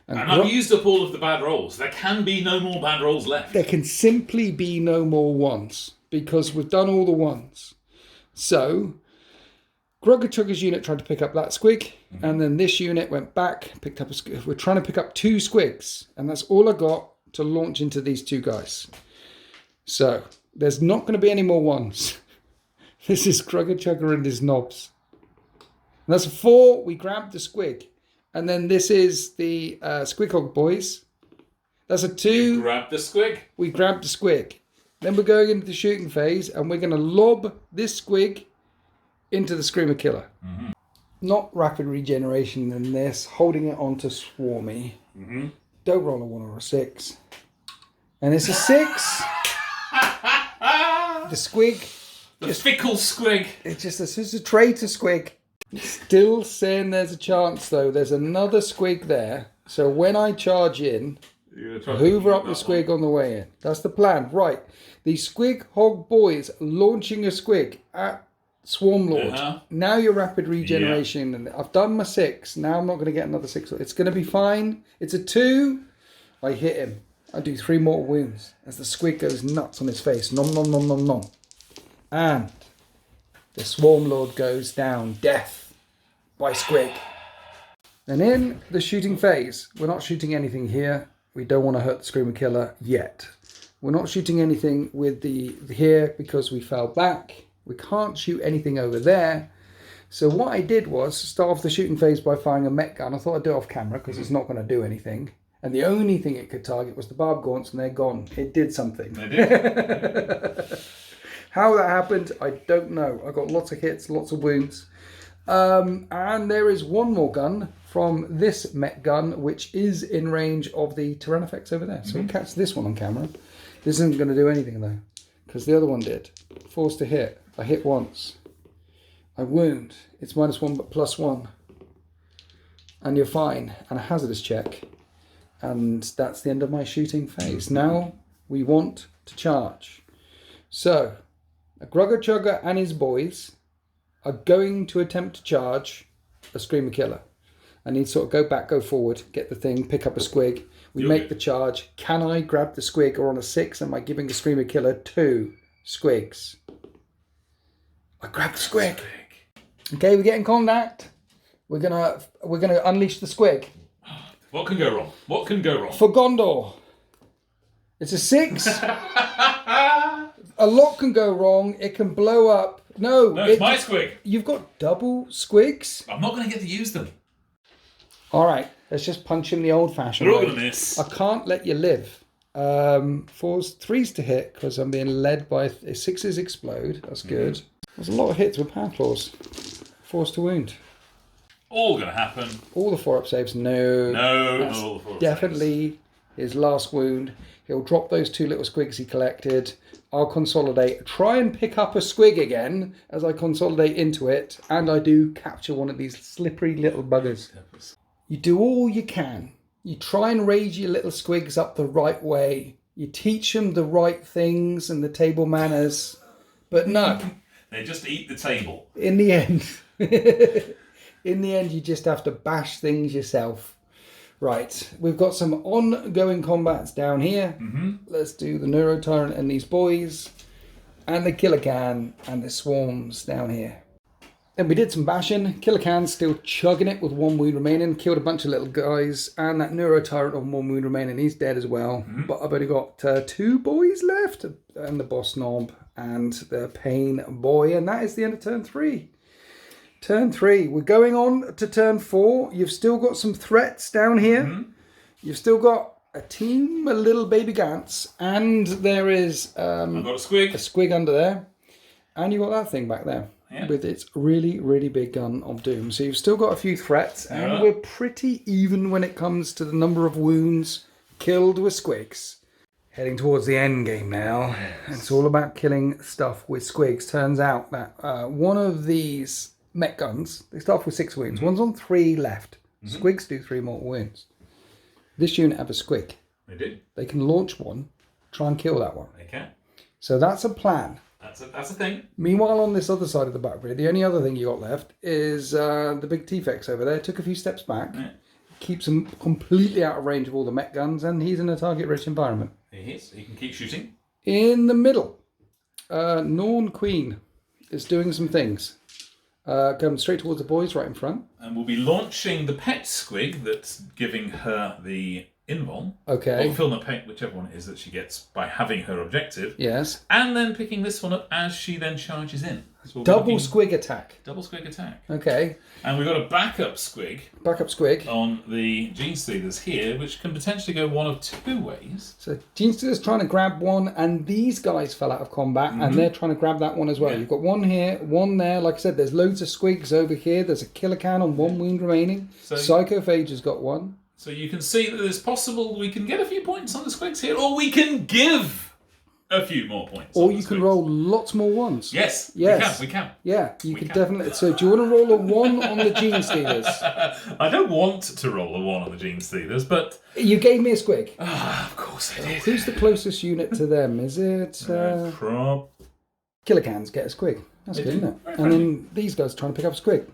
And I've used up all of the bad rolls. There can be no more bad rolls left. There can simply be no more ones, because we've done all the ones. So, Grugger Chugger's unit tried to pick up that squig, and then this unit went back, picked up a squig. We're trying to pick up 2 squigs, and that's all I got to launch into these 2 guys. So, there's not going to be any more ones. This is Grugger Chugger and his knobs. And that's a 4. We grabbed the squig. And then this is the Squig Hog boys. That's a 2. You grabbed the squig. We grabbed the squig. Then we're going into the shooting phase, and we're going to lob this squig into the Screamer Killer. Mm-hmm. Not rapid regeneration in this. Holding it onto Swarmy. Mm-hmm. Don't roll a 1 or a 6. And it's a 6. The squig. The fickle squig. It's just a traitor squig. Still saying there's a chance, though. There's another squig there. So when I charge in, hoover up the squig on the way in. That's the plan. Right. The Squig Hog boys launching a squig at Swarm Lord. Uh-huh. Now you're rapid regeneration. Yeah. And I've done my 6. Now I'm not going to get another 6. It's going to be fine. It's a 2. I hit him. I do 3 more wounds as the squig goes nuts on his face. Nom, nom, nom, nom, nom. And the Swarm Lord goes down. Death by squig. And in the shooting phase, we're not shooting anything here. We don't want to hurt the Screamer Killer yet. We're not shooting anything with the here because we fell back. We can't shoot anything over there. So what I did was start off the shooting phase by firing a mech gun. I thought I'd do it off camera because it's not going to do anything. And the only thing it could target was the barb gaunts, and they're gone. It did something. They did. How that happened, I don't know. I got lots of hits, lots of wounds. And there is one more gun from this mech gun, which is in range of the Tyrannifex over there. So we'll catch this one on camera. This isn't going to do anything, though, because the other one did. Forced to hit. I hit once. I wound. It's -1 but +1. And you're fine. And a hazardous check. And that's the end of my shooting phase. Now we want to charge. So, a Grugger Chugger and his boys are going to attempt to charge a Screamer Killer. I need to sort of go back, go forward, get the thing, pick up a squig. We make the charge. Can I grab the squig, or on a 6 am I giving the Screamer Killer 2 squigs? I grab the squig. Okay, we get in contact. We're gonna unleash the squig. What can go wrong? What can go wrong? For Gondor. It's a 6. A lot can go wrong. It can blow up. No, it's my squig. You've got double squigs? I'm not going to get to use them. All right, let's just punch him the old-fashioned way. They're all going to miss. I can't let you live. 4s, 3s to hit because I'm being led by 6s explode. That's good. There's a lot of hits with power claws. 4s to wound. All going to happen. All the 4-up saves. No. No, not all the 4-up definitely saves. His last wound. He'll drop those 2 little squigs he collected. I'll consolidate. Try and pick up a squig again as I consolidate into it. And I do capture one of these slippery little buggers. You do all you can. You try and raise your little squigs up the right way. You teach them the right things and the table manners. But no. They just eat the table. In the end. In the end, you just have to bash things yourself. Right, we've got some ongoing combats down here. Let's do the Neurotyrant and these boys. And the Killer Can and the swarms down here. Then we did some bashing. Killer Can's still chugging it with 1 wound remaining. Killed a bunch of little guys. And that Neurotyrant on 1 wound remaining. He's dead as well. But I've only got 2 boys left. And the Boss Knob and the Pain Boy. And that is the end of turn 3. Turn 3. We're going on to turn 4. You've still got some threats down here. You've still got a team of little baby Gants. And there is I've got a squig. A squig under there. And you've got that thing back there. with its really, really big gun of doom. So you've still got a few threats, and Yeah. we're pretty even when it comes to the number of wounds killed with squigs. Heading towards the end game now. And it's all about killing stuff with squigs. Turns out that one of these mech guns, they start off with 6 wounds. One's on 3 left. Squigs do 3 mortal wounds. This unit have a squig. They do. They can launch one, try and kill that one. They can. So that's a plan. That's a thing. Meanwhile, on this other side of the battlefield, the only other thing you got left is the big T-Fex over there. Took a few steps back. Yeah. Keeps him completely out of range of all the mech guns, and he's in a target-rich environment. He is. He can keep shooting. In the middle, Norn Queen is doing some things. Going straight towards the boys right in front. And we'll be launching the pet squig that's giving her the invuln. Okay. Or fulfillment paint, whichever one it is that she gets by having her objective. Yes. And then picking this one up as she then charges in. So we'll be Double looking- squig attack. Double squig attack. Okay. And we've got a backup squig Backup squig. on the Gene Stealers here, which can potentially go one of 2 ways. So Gene Stealer's trying to grab one, and these guys fell out of combat, and they're trying to grab that one as well. Yeah. You've got one here, one there. Like I said, there's loads of squigs over here. There's a killer can on 1 wound remaining. So- Psychophage has got one. So you can see that it's possible we can get a few points on the squigs here, or we can give a few more points. Or on you the can squigs. roll lots more ones. Yes, Yes. we can. Yeah, you We could can. definitely. So do you want to roll a 1 on the Gene Stealers? I don't want to roll a 1 on the Gene Stealers, but You gave me a squig. of course I did. Who's the closest unit to them? Is it Killer Cans get a squig? That's good, isn't it? Very And then these guys are trying to pick up a squig.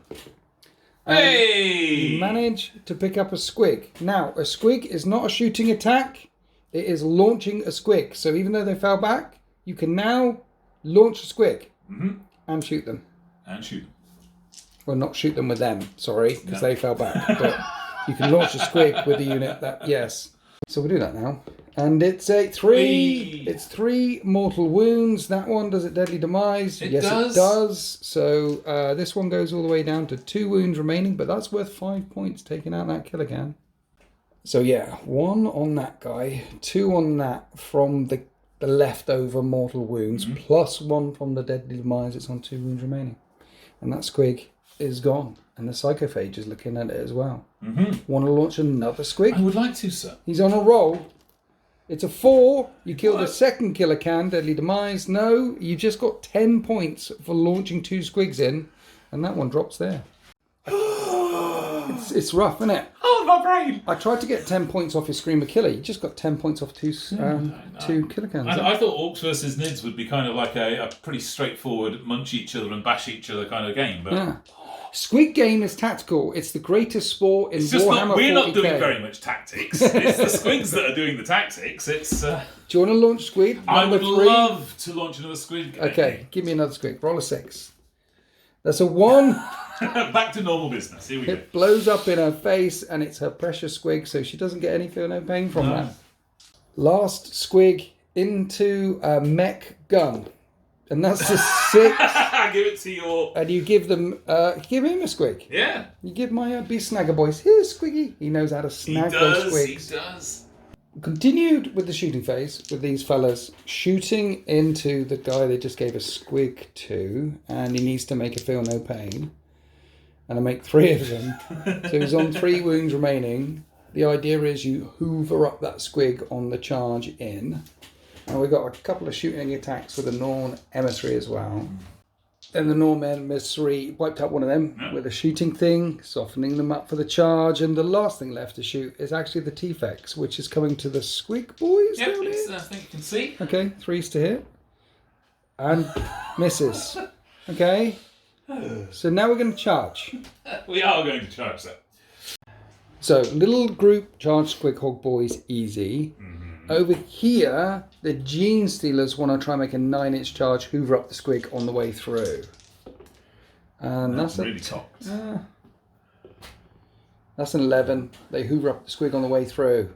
Hey! Manage to pick up a squig. Now, a squig is not a shooting attack. It is launching a squig. So even though they fell back, you can now launch a squig and shoot them. And shoot. Well, not shoot them with them, sorry, because they fell back. But you can launch a squig with the unit that, yes. So we'll do that now. And it's a 3. It's 3 mortal wounds. That one, does it deadly demise? It Yes, does. it does. So this one goes all the way down to 2 wounds remaining, but that's worth 5 points taking out that killer can. So yeah, 1 on that guy, 2 on that from the leftover mortal wounds, plus 1 from the deadly demise. It's on 2 wounds remaining. And that squig is gone. And the psychophage is looking at it as well. Want to launch another squig? I would like to, sir. He's on a roll. It's a 4. You kill the second killer can, deadly demise. No, you just got 10 points for launching 2 squigs in, and that one drops there. It's rough, isn't it? Oh, my brain! I tried to get 10 points off your Screamer Killer. You just got 10 points off 2 killer cans. I thought Orks versus Nids would be kind of like a pretty straightforward munch each other and bash each other kind of game, but Yeah. Squig Game is tactical. It's the greatest sport in it's just Warhammer not, we're 40K. not doing very much tactics. It's the squigs that are doing the tactics. It's. Do you want to launch squig? I Number would 3? love to launch another squig. Okay, give me another squig. Roll a 6. That's a 1. Back to normal business. Here we go. It blows up in her face, and it's her precious squig, so she doesn't get any feel no pain from that. Last squig into a mech gun, and that's a 6. Give it to your. And you give them, give him a squig. Yeah. You give my beast snagger boys. Here's Squiggy. He knows how to He snag those does. squigs. He does. Continued with the shooting phase with these fellas shooting into the guy they just gave a squig to, and he needs to make a feel no pain. And I make 3 of them. So he's on 3 wounds remaining. The idea is you hoover up that squig on the charge in. And we've got a couple of shooting attacks with the Norn Emissary as well. Then the Norn Emissary wiped out one of them with a shooting thing, softening them up for the charge. And the last thing left to shoot is actually the T-Fex, which is coming to the squig boys Yep, down it's, here. I think you can see. Okay, 3s to hit. And misses. Okay. So now we're going to charge. We are going to charge that. So little group charge squig hog boys easy. Over here, the Gene Stealers want to try and make a 9-inch charge, hoover up the squig on the way through. And that's really cocked. That's an 11. They hoover up the squig on the way through.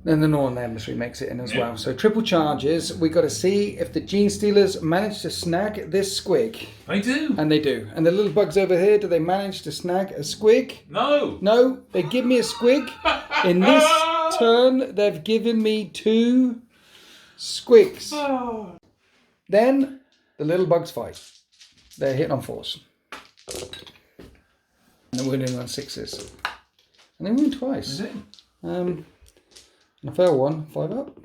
Then the Northern Emissary makes it in as well. So triple charges. We got to see if the Gene Stealers manage to snag this squig. They do. And they do. And the little bugs over here, do they manage to snag a squig? No. No, they give me a squig. In this turn, they've given me 2 squigs. Then the little bugs fight. They're hitting on 4s. And they're wounding on 6s. And they wound twice. And I fail 1, 5 up.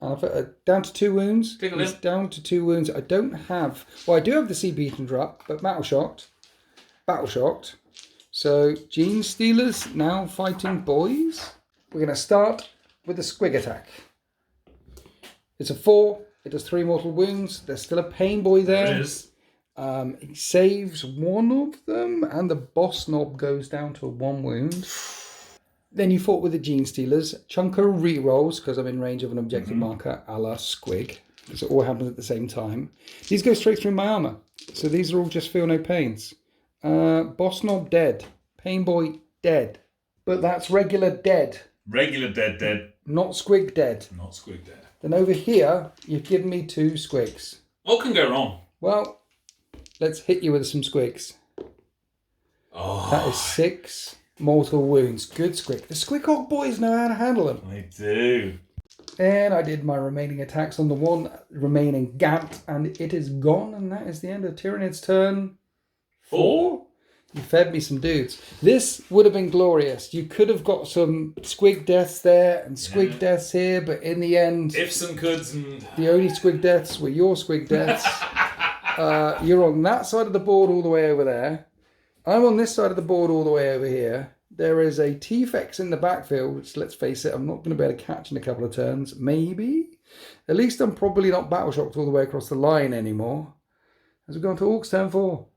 And I fail, down to 2 wounds. He's down to 2 wounds. I don't have... Well, I do have the Sea Beaten drop, but battle shocked. Battle shocked. So, Gene Stealers now fighting boys. We're going to start with the Squig attack. It's a 4. It does 3 mortal wounds. There's still a pain boy there. There is. He saves 1 of them, and the boss knob goes down to a 1 wound. Then you fought with the Gene Stealers. Chunker rerolls, because I'm in range of an objective marker, a la Squig. Because it all happens at the same time. These go straight through my armour. So these are all just feel no pains. Boss knob dead. Pain boy dead. But that's regular dead. Regular dead. Not Squig dead. Not Squig dead. Then over here, you've given me 2 Squigs. What can go wrong? Well, let's hit you with some Squigs. Oh. That is 6 mortal wounds. Good Squig. The Squig Hog boys know how to handle them. They do. And I did my remaining attacks on the 1 remaining Gant, and it is gone, and that is the end of Tyranid's turn 4. You fed me some dudes. This would have been glorious. You could have got some Squig deaths there and Squig deaths here, but in the end... Ifs and coulds and... The only Squig deaths were your Squig deaths. You're on that side of the board all the way over there. I'm on this side of the board all the way over here. There is a T-Fex in the backfield, which, let's face it, I'm not going to be able to catch in a couple of turns. Maybe. At least I'm probably not battle shocked all the way across the line anymore. As we go on to Orks turn 4.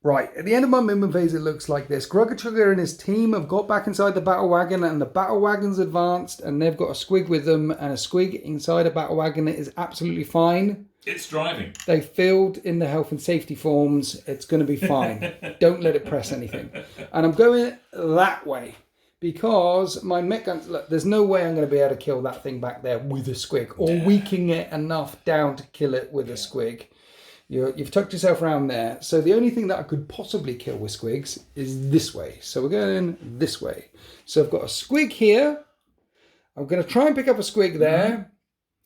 Right, at the end of my movement phase, it looks like this. Gruggerchugger and his team have got back inside the battle wagon, and the battle wagon's advanced, and they've got a Squig with them, and a Squig inside a battle wagon is absolutely fine. It's driving. They filled in the health and safety forms. It's going to be fine. Don't let it press anything. And I'm going that way because my mech guns... Look, there's no way I'm going to be able to kill that thing back there with a Squig or weaken it enough down to kill it with a Squig. You've tucked yourself around there. So the only thing that I could possibly kill with Squigs is this way. So we're going this way. So I've got a Squig here. I'm going to try and pick up a Squig there.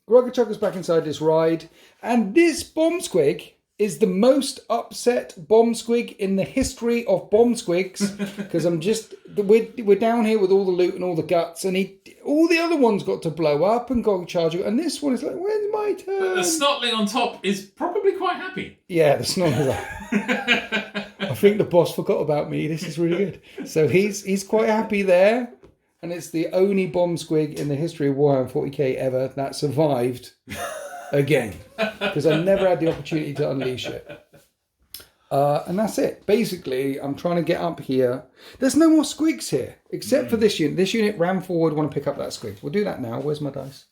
Gruggerchugger's back inside this ride. And this bomb Squig is the most upset bomb Squig in the history of bomb Squigs. Because we're down here with all the loot and all the guts. And all the other ones got to blow up and got to charge you. And this one is like, when's my turn? But the Snotling on top is probably quite happy. Yeah, the Snotling. I think the boss forgot about me. This is really good. So he's quite happy there. And it's the only bomb Squig in the history of Warhammer 40k ever that survived again. Because I never had the opportunity to unleash it. And that's it. Basically, I'm trying to get up here. There's no more Squigs here, except for this unit. This unit ran forward, want to pick up that Squig. We'll do that now. Where's my dice?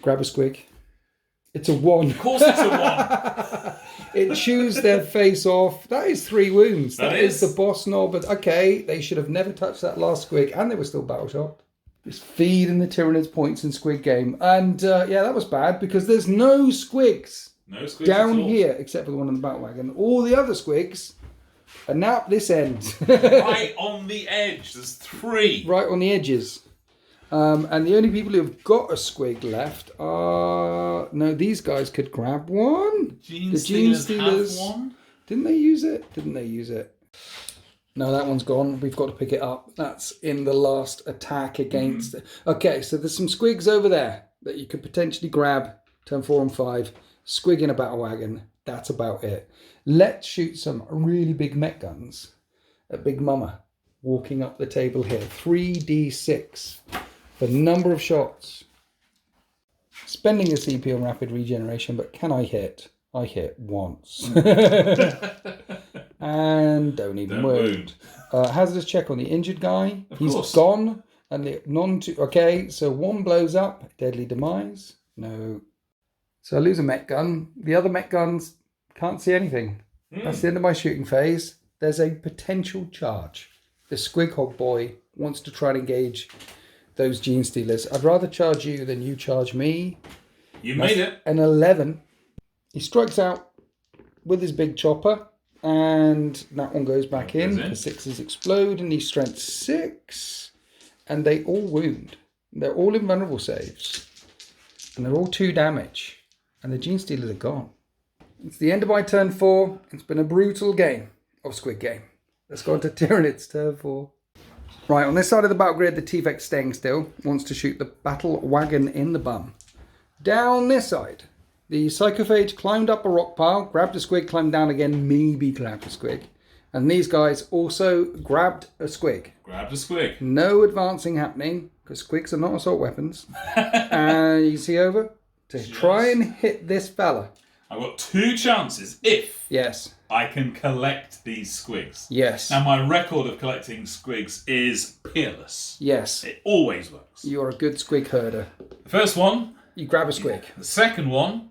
Grab a Squig. It's a 1. Of course it's a 1. It chews their face off. That is 3 wounds. That is the boss knob. But okay, they should have never touched that last Squig, and they were still battle shocked. Just feeding the Tyranids points in Squig Game. And yeah, that was bad because there's no Squigs. No Squigs down at all. here, except for the one in the battle wagon. All the other Squigs are now at this end. Right on the edge. There's 3. Right on the edges. And the only people who've got a Squig left are... No, these guys could grab one. The Gene Stealers have one? Didn't they use it? Didn't they use it? No, that one's gone. We've got to pick it up. That's in the last attack against... Okay, so there's some Squigs over there that you could potentially grab. Turn 4 and 5. Squig in a battle wagon. That's about it. Let's shoot some really big mech guns at Big Mama. Walking up the table here. 3d6. The number of shots. Spending a CP on rapid regeneration, but can I hit? I hit once. And don't even wound. Hazardous check on the injured guy. He's gone. And the okay, so 1 blows up. Deadly demise. No. So I lose a mech gun. The other mech guns can't see anything. That's the end of my shooting phase. There's a potential charge. The Squig Hog boy wants to try and engage those Gene Stealers. I'd rather charge you than you charge me. You made it. An 11. He strikes out with his big chopper, and that one goes back in. The 6s explode, and he's strength 6, and they all wound. They're all invulnerable saves, and they're all 2 damage, and the Gene Stealers are gone. It's the end of my turn 4. It's been a brutal game of Squig Game. Let's go on to Tyranids turn 4. Right, on this side of the battle grid, the T-Vex staying still wants to shoot the battle wagon in the bum. Down this side, the Psychophage climbed up a rock pile, grabbed a squig, climbed down again, maybe grabbed a squig. And these guys also grabbed a squig. Grabbed a squig. No advancing happening, because squigs are not assault weapons. And you can see over to try and hit this fella. I've got 2 chances if I can collect these squigs. Yes. Now, my record of collecting squigs is peerless. Yes. It always works. You're a good squig herder. The first one. You grab a squig. The second one.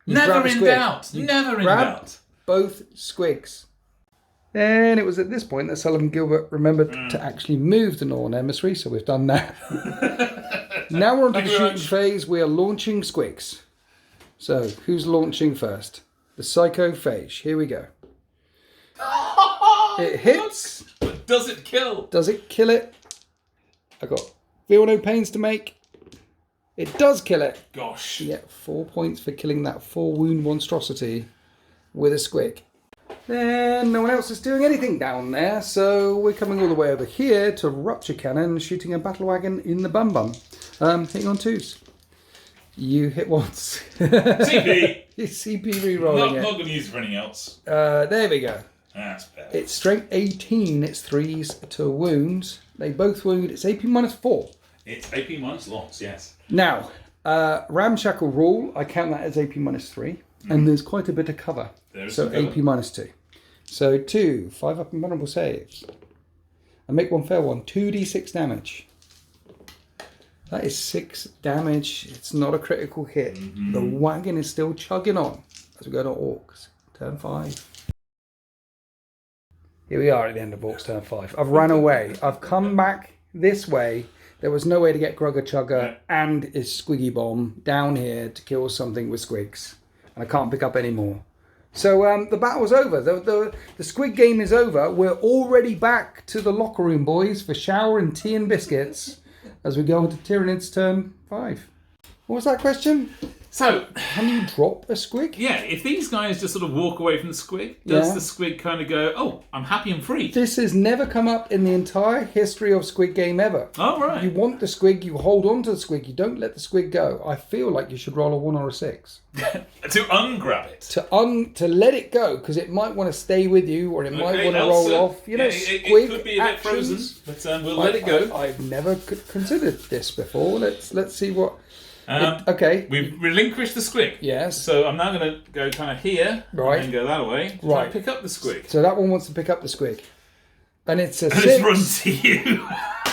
Never in doubt. Never in doubt. Both squigs. And it was at this point that Sullivan Gilbert remembered to actually move the Northern Emissary, so we've done that. Now we're on to the shooting phase. We are launching squigs. So, who's launching first? The Psychophage. Here we go. It hits. But does it kill? Does it kill it? I got feel no pains to make. It does kill it. Gosh. You get 4 points for killing that 4-wound monstrosity with a squig. Then no one else is doing anything down there, so we're coming all the way over here to Rupture Cannon, shooting a battle wagon in the bum. Hitting on 2s. You hit once. CP. CP re-rolling it. Not going to use it for anything else. There we go. That's better. It's strength 18. It's 3s to wounds. They both wound. It's AP -4. It's AP minus lots, yes. Now, Ramshackle rule, I count that as AP -3. And there's quite a bit of cover. So AP -2. So 2, 5 up and vulnerable saves. And make one fail one. 2d6 damage. That is 6 damage. It's not a critical hit. The wagon is still chugging on as we go to Orks. Turn 5. Here we are at the end of Orks turn 5. I've run away. I've come back this way. There was no way to get Grugger Chugger and his Squiggy Bomb down here to kill something with squigs. And I can't pick up any more. So the battle's over. The Squig Game is over. We're already back to the locker room, boys, for shower and tea and biscuits as we go on to Tyranids turn 5. What was that question? So, can you drop a squig? Yeah, if these guys just sort of walk away from the squig, does the squig kind of go, oh, I'm happy and free? This has never come up in the entire history of Squig Game ever. Oh, right. You want the squig, you hold on to the squig, you don't let the squig go. I feel like you should roll a 1 or a 6. To ungrab it. To let it go, because it might want to stay with you, or it might want to roll off. You know, squig it could be a bit frozen, but we'll let it go. I've never considered this before. Let's see what... okay. We've relinquished the squig. Yes. So I'm now going to go kind of here. Right. And go that way. Try and pick up the squig. So that one wants to pick up the squig. And it's a 6. It runs to you.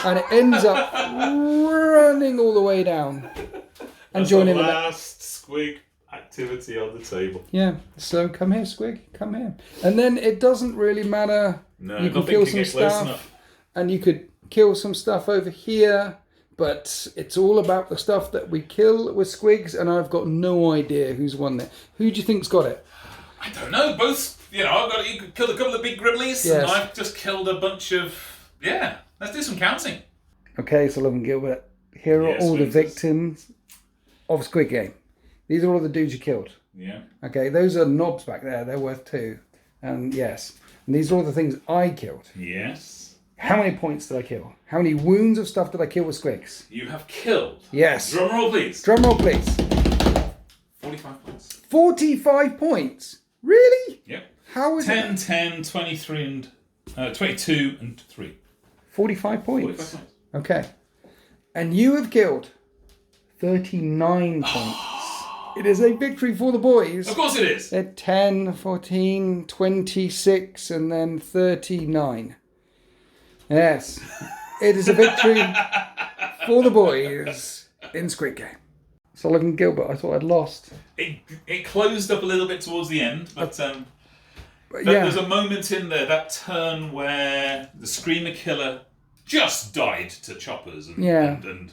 And it ends up running all the way down. And joining the last squig activity on the table. Yeah. So come here, squig. Come here. And then it doesn't really matter. No, you can kill some stuff. And you could kill some stuff over here. But it's all about the stuff that we kill with squigs, and I've got no idea who's won there. Who do you think's got it? I don't know. Both, you killed a couple of big gribblies, and I've just killed a bunch of... Yeah, let's do some counting. Okay, Sullivan Gilbert, here are all the victims of Squig Game. These are all the dudes you killed. Yeah. Okay, those are knobs back there. They're worth 2. And yes, and these are all the things I killed. Yes. How many points did I kill? How many wounds of stuff did I kill with squigs? You have killed. Yes. Drum roll, please. Drum roll, please. 45 points. 45 points? Really? Yep. How is 10, it? 10, 23, and 22, and 3. 45 points. 45 points. Okay. And you have killed 39 points. It is a victory for the boys. Of course it is. They're 10, 14, 26, and then 39. Yes, it is a victory for the boys in Squig Game. Sullivan Gilbert, I thought I'd lost. It closed up a little bit towards the end, but there's a moment in there, that turn where the Screamer Killer just died to choppers, and then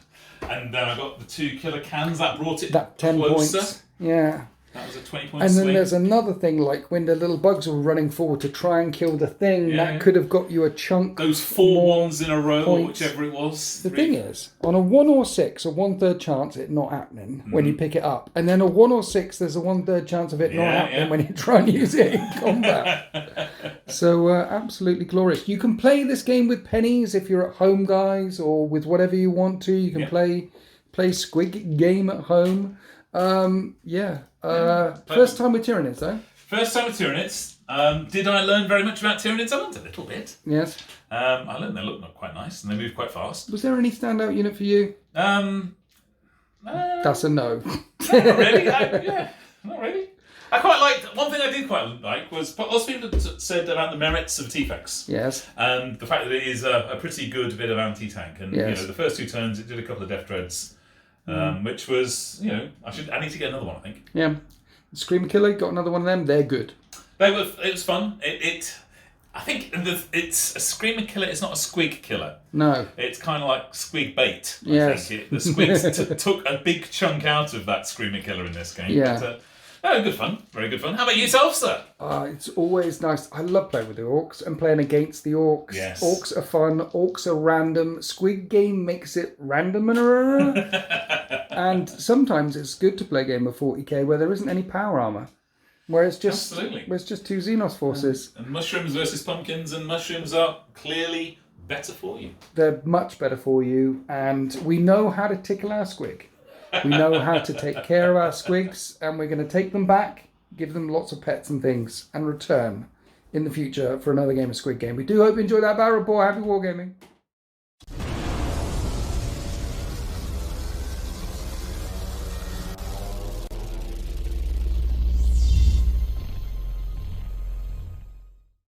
I got the 2 killer cans that brought it that 10 closer. Points. Yeah. That was a 20-point And then swing. there's another thing, like when the little bugs were running forward to try and kill the thing, that could have got you a chunk. Those 4 more ones in a row, points. or whichever it was. The thing is, on a 1 or 6, a 1/3 chance it not happening when you pick it up. And then a 1 or 6, there's a 1/3 chance of it not happening when you try and use it in combat. So absolutely glorious. You can play this game with pennies if you're at home, guys, or with whatever you want to. You can play Squig Game at home. First time with Tyranids, though. First time with Tyranids. Did I learn very much about Tyranids? I learned a little bit. Yes. I learned they look quite nice and they move quite fast. Was there any standout unit for you? That's a no. Not really. Not really. I quite liked, one thing I did quite like was, lots of people said about the merits of T-Fex. Yes. And the fact that it is a pretty good bit of anti-tank. And the first 2 turns it did a couple of death dreads, which was, I need to get another one, I think. Yeah. Scream Killer, got another one of them. They're good. It was fun. I think it's a Screamer Killer. It's not a Squig Killer. No. It's kind of like Squig Bait. Yes. I think. The Squigs took a big chunk out of that Screamer Killer in this game. Yeah. But, good fun. Very good fun. How about yourself, sir? It's always nice. I love playing with the Orks and playing against the Orks. Yes. Orks are fun. Orks are random. Squig Game makes it randomer. And sometimes it's good to play a game of 40k where there isn't any power armor. Where it's just 2 Xenos forces. And mushrooms versus pumpkins, and mushrooms are clearly better for you. They're much better for you, and we know how to tickle our squig. We know how to take care of our squigs, and we're going to take them back, give them lots of pets and things, and return in the future for another game of Squig Game. We do hope you enjoyed that battle report. Happy wargaming.